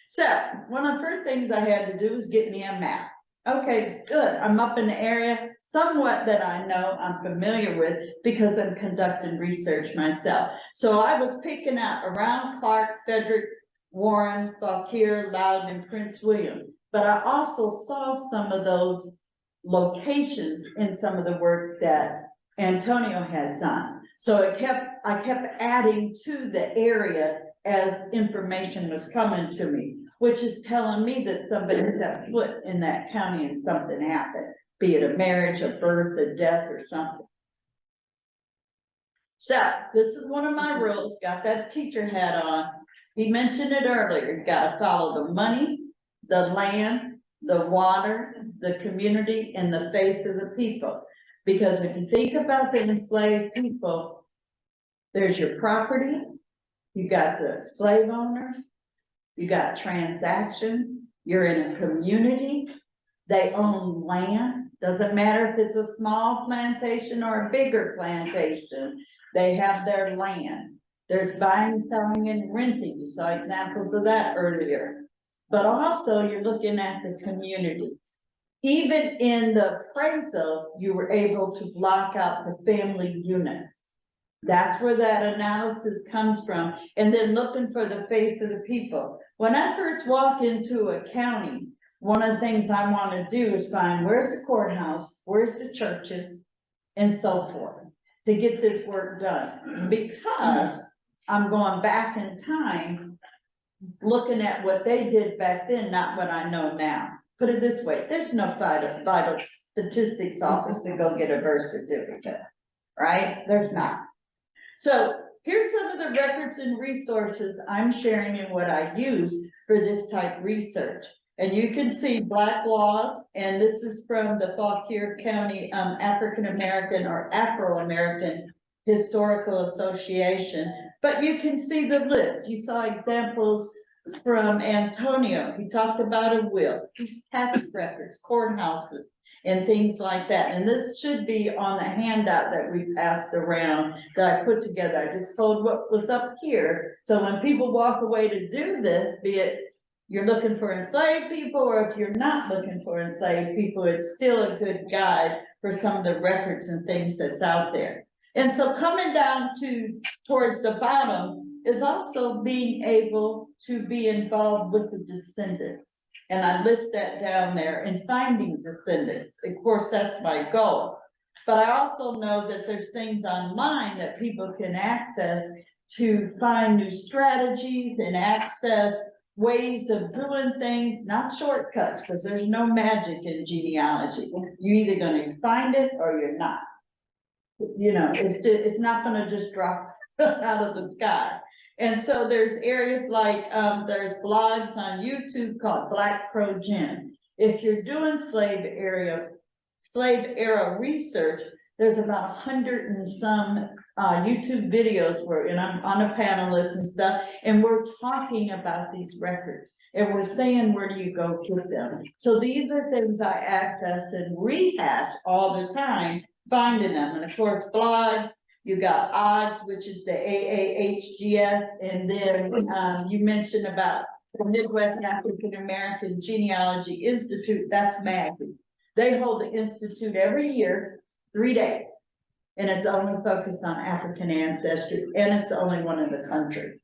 B: So one of the first things I had to do was get me a map. Okay, good. I'm up in the area somewhat that I know I'm familiar with because I'm conducting research myself. So I was picking out around Clarke, Frederick, Warren, Fauquier, Loudoun, and Prince William. But I also saw some of those locations in some of the work that Antonio had done. So I kept adding to the area as information was coming to me, which is telling me that somebody set foot in that county and something happened, be it a marriage, a birth, a death, or something. So this is one of my rules, got that teacher hat on. He mentioned it earlier, you gotta follow the money, the land, the water, the community, and the faith of the people. Because if you think about the enslaved people, there's your property, you got the slave owner, you got transactions, you're in a community, they own land. Doesn't matter if it's a small plantation or a bigger plantation, they have their land. There's buying, selling, and renting. You saw examples of that earlier. But also you're looking at the community. Even in the appraisal, you were able to block out the family units. That's where that analysis comes from. And then looking for the faith of the people. When I first walk into a county, one of the things I want to do is find where's the courthouse, where's the churches, and so forth, to get this work done. Because I'm going back in time, looking at what they did back then, not what I know now. Put it this way, there's no vital statistics office to go get a birth certificate, right? There's not. So here's some of the records and resources I'm sharing and what I use for this type of research. And you can see Black laws, and this is from the Fauquier County African American or Afro-American Historical Association. But you can see the list. You saw examples from Antonio. He talked about a will, tax records, courthouses. and things like that. And this should be on the handout that we passed around that I put together. I just told what was up here. So when people walk away to do this, be it you're looking for enslaved people, or if you're not looking for enslaved people, it's still a good guide for some of the records and things that's out there. And so coming down towards the bottom is also being able to be involved with the descendants. And I list that down there, and finding descendants. Of course, that's my goal. But I also know that there's things online that people can access to find new strategies and access ways of doing things, not shortcuts, because there's no magic in genealogy. You're either gonna find it or you're not. You know, it's not gonna just drop out of the sky. And so there's areas like, there's blogs on YouTube called Black Crow Gym. If you're doing slave era research, there's about 100 and some YouTube videos where, and I'm on a panelist and stuff, and we're talking about these records, and we're saying, where do you go get them? So these are things I access and rehash all the time, finding them. And of course, blogs, you got odds, which is the AAHGS, and then you mentioned about the Midwest African American Genealogy Institute. That's Maggie. They hold the institute every year, 3 days, and it's only focused on African ancestry, and it's the only one in the country.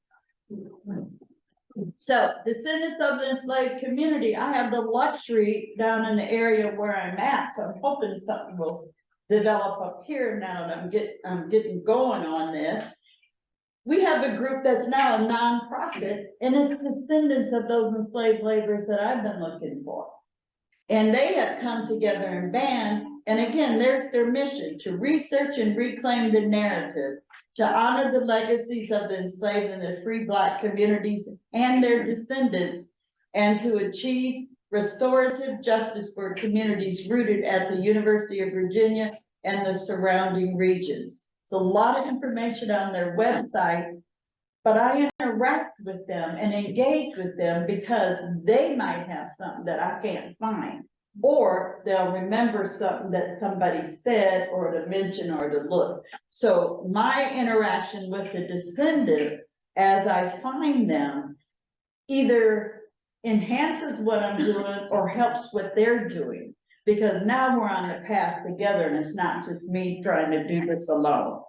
B: So, descendants of the enslaved community, I have the luxury down in the area where I'm at, so I'm hoping something will develop up here now that I'm getting going on this. We have a group that's now a nonprofit, and it's descendants of those enslaved laborers that I've been looking for. And they have come together in band, and again, there's their mission: to research and reclaim the narrative, to honor the legacies of the enslaved and the free Black communities and their descendants, and to achieve restorative justice for communities rooted at the University of Virginia and the surrounding regions. It's a lot of information on their website, but I interact with them and engage with them because they might have something that I can't find, or they'll remember something that somebody said, or to mention, or to look. So my interaction with the descendants as I find them either enhances what I'm doing or helps what they're doing, because now we're on the path together and it's not just me trying to do this alone.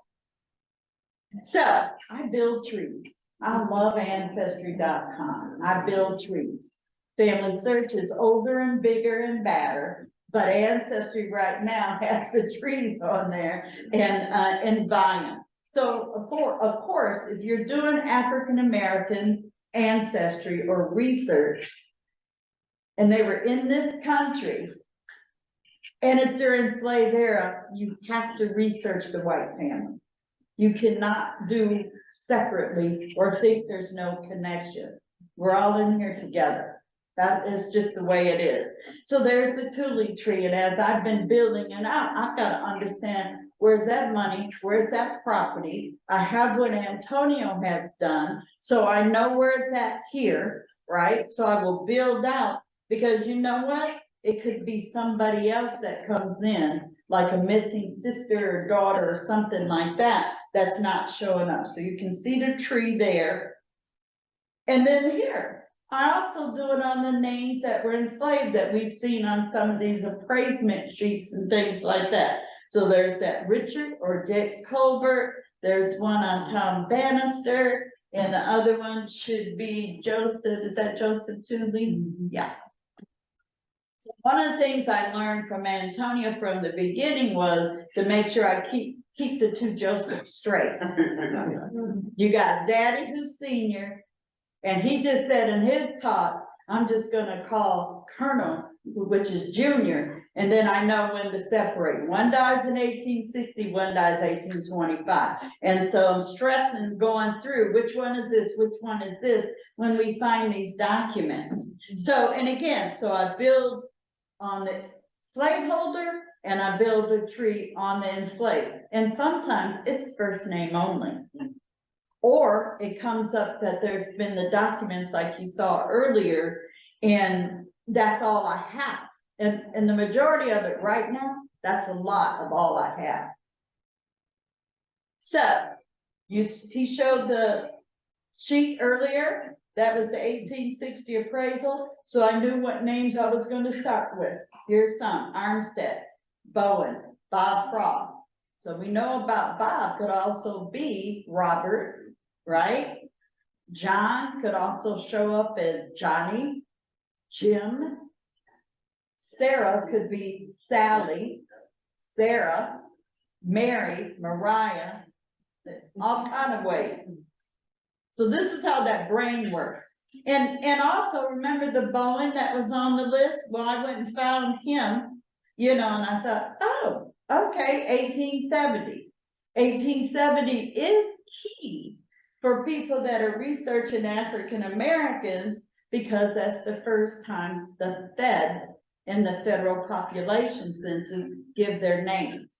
B: So I build trees. I love ancestry.com. I build trees. Family Search is older and bigger and badder, but Ancestry right now has the trees on there and buying them. So of course, if you're doing African American ancestry or research, and they were in this country, and it's during slave era, you have to research the white family. You cannot do separately or think there's no connection. We're all in here together. That is just the way it is. So there's the Tuley tree, and as I've been building it out, I've got to understand, where's that money? Where's that property? I have what Antonio has done, so I know where it's at here, right? So I will build out, because you know what? It could be somebody else that comes in, like a missing sister or daughter or something like that, that's not showing up. So you can see the tree there. And then here, I also do it on the names that were enslaved that we've seen on some of these appraisement sheets and things like that. So there's that Richard or Dick Colbert. There's one on Tom Bannister, and the other one should be Joseph. Is that Joseph Tuley? Yeah. So one of the things I learned from Antonio from the beginning was to make sure I keep the two Josephs straight. You got Daddy, who's senior, and he just said in his talk, I'm just gonna call Colonel, which is junior, and then I know when to separate. One dies in 1860, one dies 1825. And so I'm stressing going through which one is this, which one is this, when we find these documents. So, and again, so I build on the slaveholder, and I build a tree on the enslaved. And sometimes it's first name only. Or it comes up that there's been the documents like you saw earlier, and that's all I have. And the majority of it right now, that's a lot of all I have. So, he showed the sheet earlier, that was the 1860 appraisal, so I knew what names I was gonna start with. Here's some: Armstead, Bowen, Bob Frost. So we know about Bob could also be Robert, right? John could also show up as Johnny, Jim. Sarah could be Sally, Sarah, Mary, Mariah, all kind of ways. So this is how that brain works. And also remember the Bowen that was on the list? Well, I went and found him, you know, and I thought, oh, okay, 1870. 1870 is key for people that are researching African Americans, because that's the first time the feds and the federal population census give their names.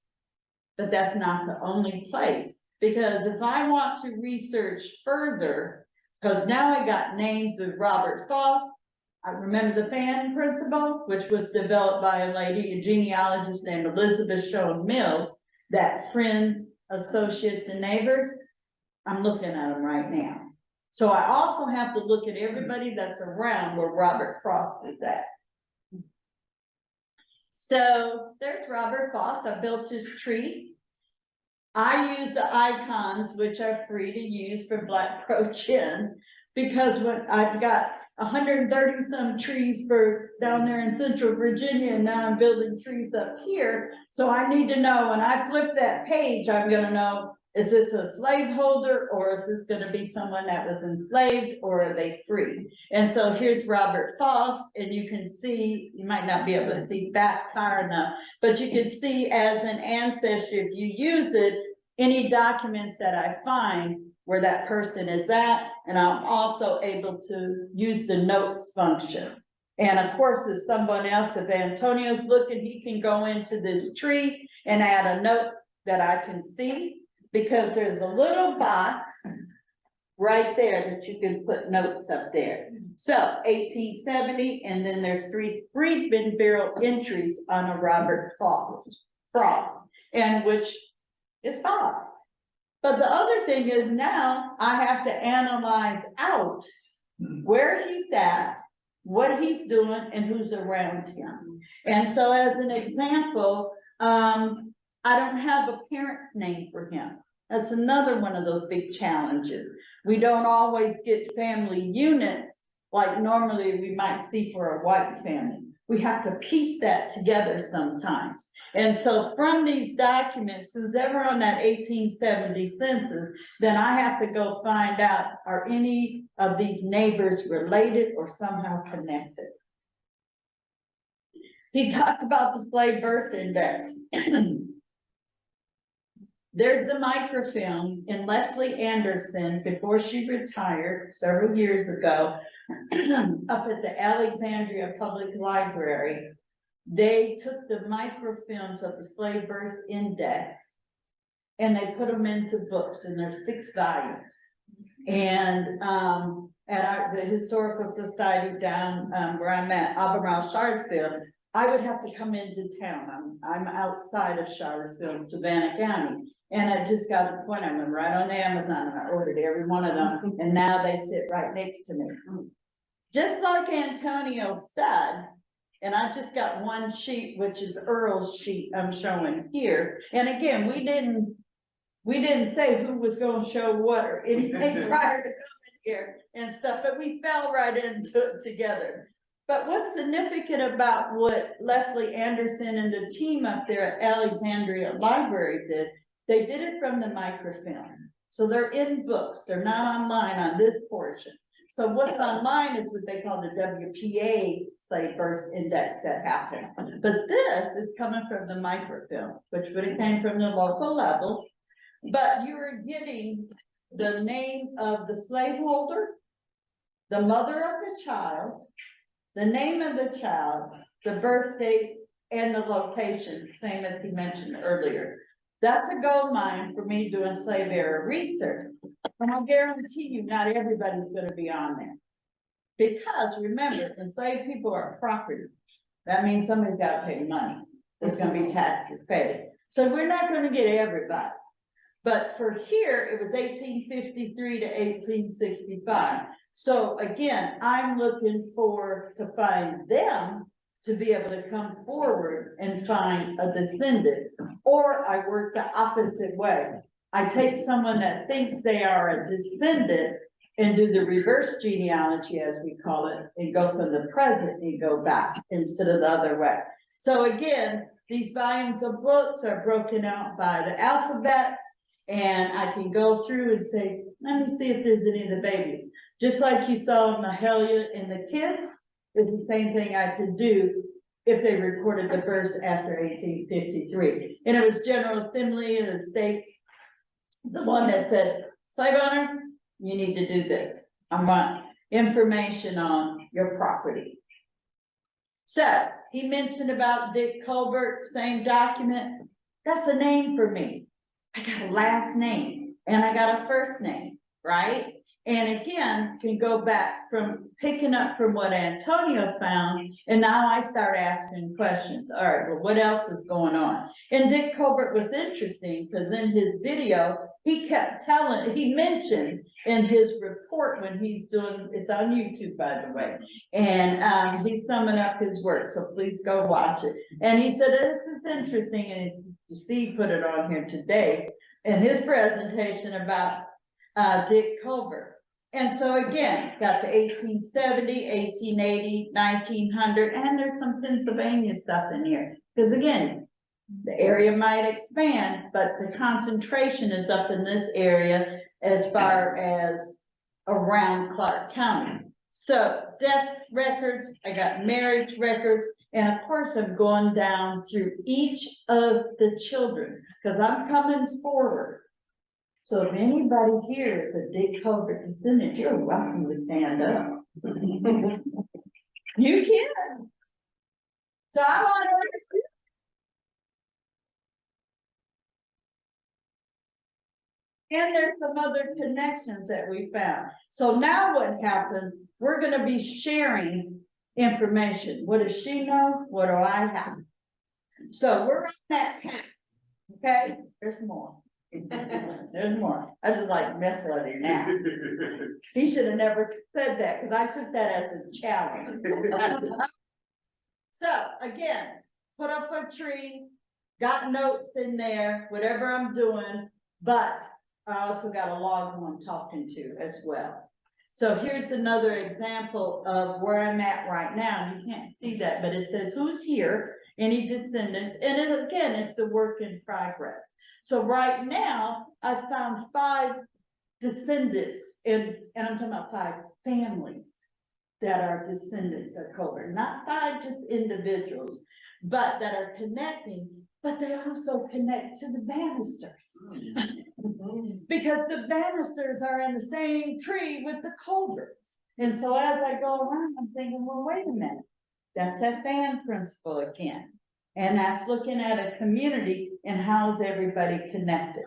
B: But that's not the only place, because if I want to research further, because now I got names of Robert Frost, I remember the fan principle, which was developed by a lady, a genealogist named Elizabeth Shown Mills, that friends, associates, and neighbors, I'm looking at them right now. So I also have to look at everybody that's around where Robert Frost is at. So there's Robert Frost. I built his tree. I use the icons, which are free to use for Black Crow Chin, because when I've got 130 some trees for down there in Central Virginia, and now I'm building trees up here. So I need to know, when I flip that page, I'm gonna know, is this a slaveholder, or is this gonna be someone that was enslaved, or are they free? And so here's Robert Frost, and you can see, you might not be able to see back far enough, but you can see as an ancestry, if you use it, any documents that I find where that person is at, and I'm also able to use the notes function. And of course, if someone else, if Antonio's looking, he can go into this tree and add a note that I can see, because there's a little box right there that you can put notes up there. So 1870, and then there's 3 Freedman Bureau entries on a Robert Frost, and which is Bob. But the other thing is, now I have to analyze out where he's at, what he's doing, and who's around him. And so as an example, I don't have a parent's name for him. That's another one of those big challenges. We don't always get family units like normally we might see for a white family. We have to piece that together sometimes. And so from these documents, who's ever on that 1870 census, then I have to go find out, are any of these neighbors related or somehow connected? He talked about the slave birth index. There's the microfilm in Leslie Anderson before she retired several years ago up at the Alexandria Public Library. They took the microfilms of the slave birth index and they put them into books, and there's 6 volumes. And at the Historical Society down where I'm at, Albemarle, Charlottesville, I would have to come into town. I'm outside of Charlottesville, Savannah County. And I just got to the point, I went right on Amazon and I ordered every one of them, and now they sit right next to me. Just like Antonio said, and I just got one sheet, which is Earl's sheet I'm showing here. And again, we didn't say who was going to show what or anything prior to coming here and stuff, but we fell right into it together. But what's significant about what Leslie Anderson and the team up there at Alexandria Library did, they did it from the microfilm. So they're in books, they're not online on this portion. So what's online is what they call the WPA slave birth index that happened. But this is coming from the microfilm, which would have came from the local level. But you are getting the name of the slaveholder, the mother of the child, the name of the child, the birth date, and the location, same as he mentioned earlier. That's a gold mine for me doing slave era research. And I guarantee you, not everybody's going to be on there. Because remember, enslaved people are property. That means somebody's gotta pay money. There's gonna be taxes paid. So we're not gonna get everybody. But for here, it was 1853 to 1865. So again, I'm looking to find them to be able to come forward and find a descendant. Or I work the opposite way. I take someone that thinks they are a descendant and do the reverse genealogy, as we call it, and go from the present and go back instead of the other way. So again, these volumes of books are broken out by the alphabet, and I can go through and say, let me see if there's any of the babies. Just like you saw Mahalia and the kids, it's the same thing I could do if they recorded the births after 1853. And it was General Assembly and the state, the one that said, slave owners, you need to do this. I want information on your property. So he mentioned about Dick Colbert, same document. That's a name for me. I got a last name and I got a first name, right? And again, can go back from picking up from what Antonio found, and now I start asking questions. All right, well, what else is going on? And Dick Colbert was interesting because in his video, he kept he mentioned in his report when he's doing, it's on YouTube, by the way, and he's summing up his work, so please go watch it. And he said, this is interesting, and you see, he put it on here today in his presentation about Dick Colbert. And so again, got the 1870, 1880, 1900, and there's some Pennsylvania stuff in here. Because again, the area might expand, but the concentration is up in this area as far as around Clarke County. So death records, I got marriage records, and of course I'm going down through each of the children because I'm coming forward. So if anybody here is a Dick Colbert descendant, you're welcome to stand up. You can. So I want to. And there's some other connections that we found. So now what happens, we're gonna be sharing information. What does she know? What do I have? So we're on that path, okay? There's more. There's more. I just like mess with him now. He should have never said that because I took that as a challenge. So again, put up a tree, got notes in there, whatever I'm doing, but I also got a log who I'm talking to as well. So here's another example of where I'm at right now. You can't see that, but it says who's here, any descendants, and again, it's the work in progress. So right now, I found 5 descendants, and I'm talking about 5 families that are descendants of Colbert, not 5 just individuals, but that are connecting, but they also connect to the Bannisters. Because the Bannisters are in the same tree with the Colberts. And so as I go around, I'm thinking, well, wait a minute, that's that fan principle again. And that's looking at a community and how's everybody connected.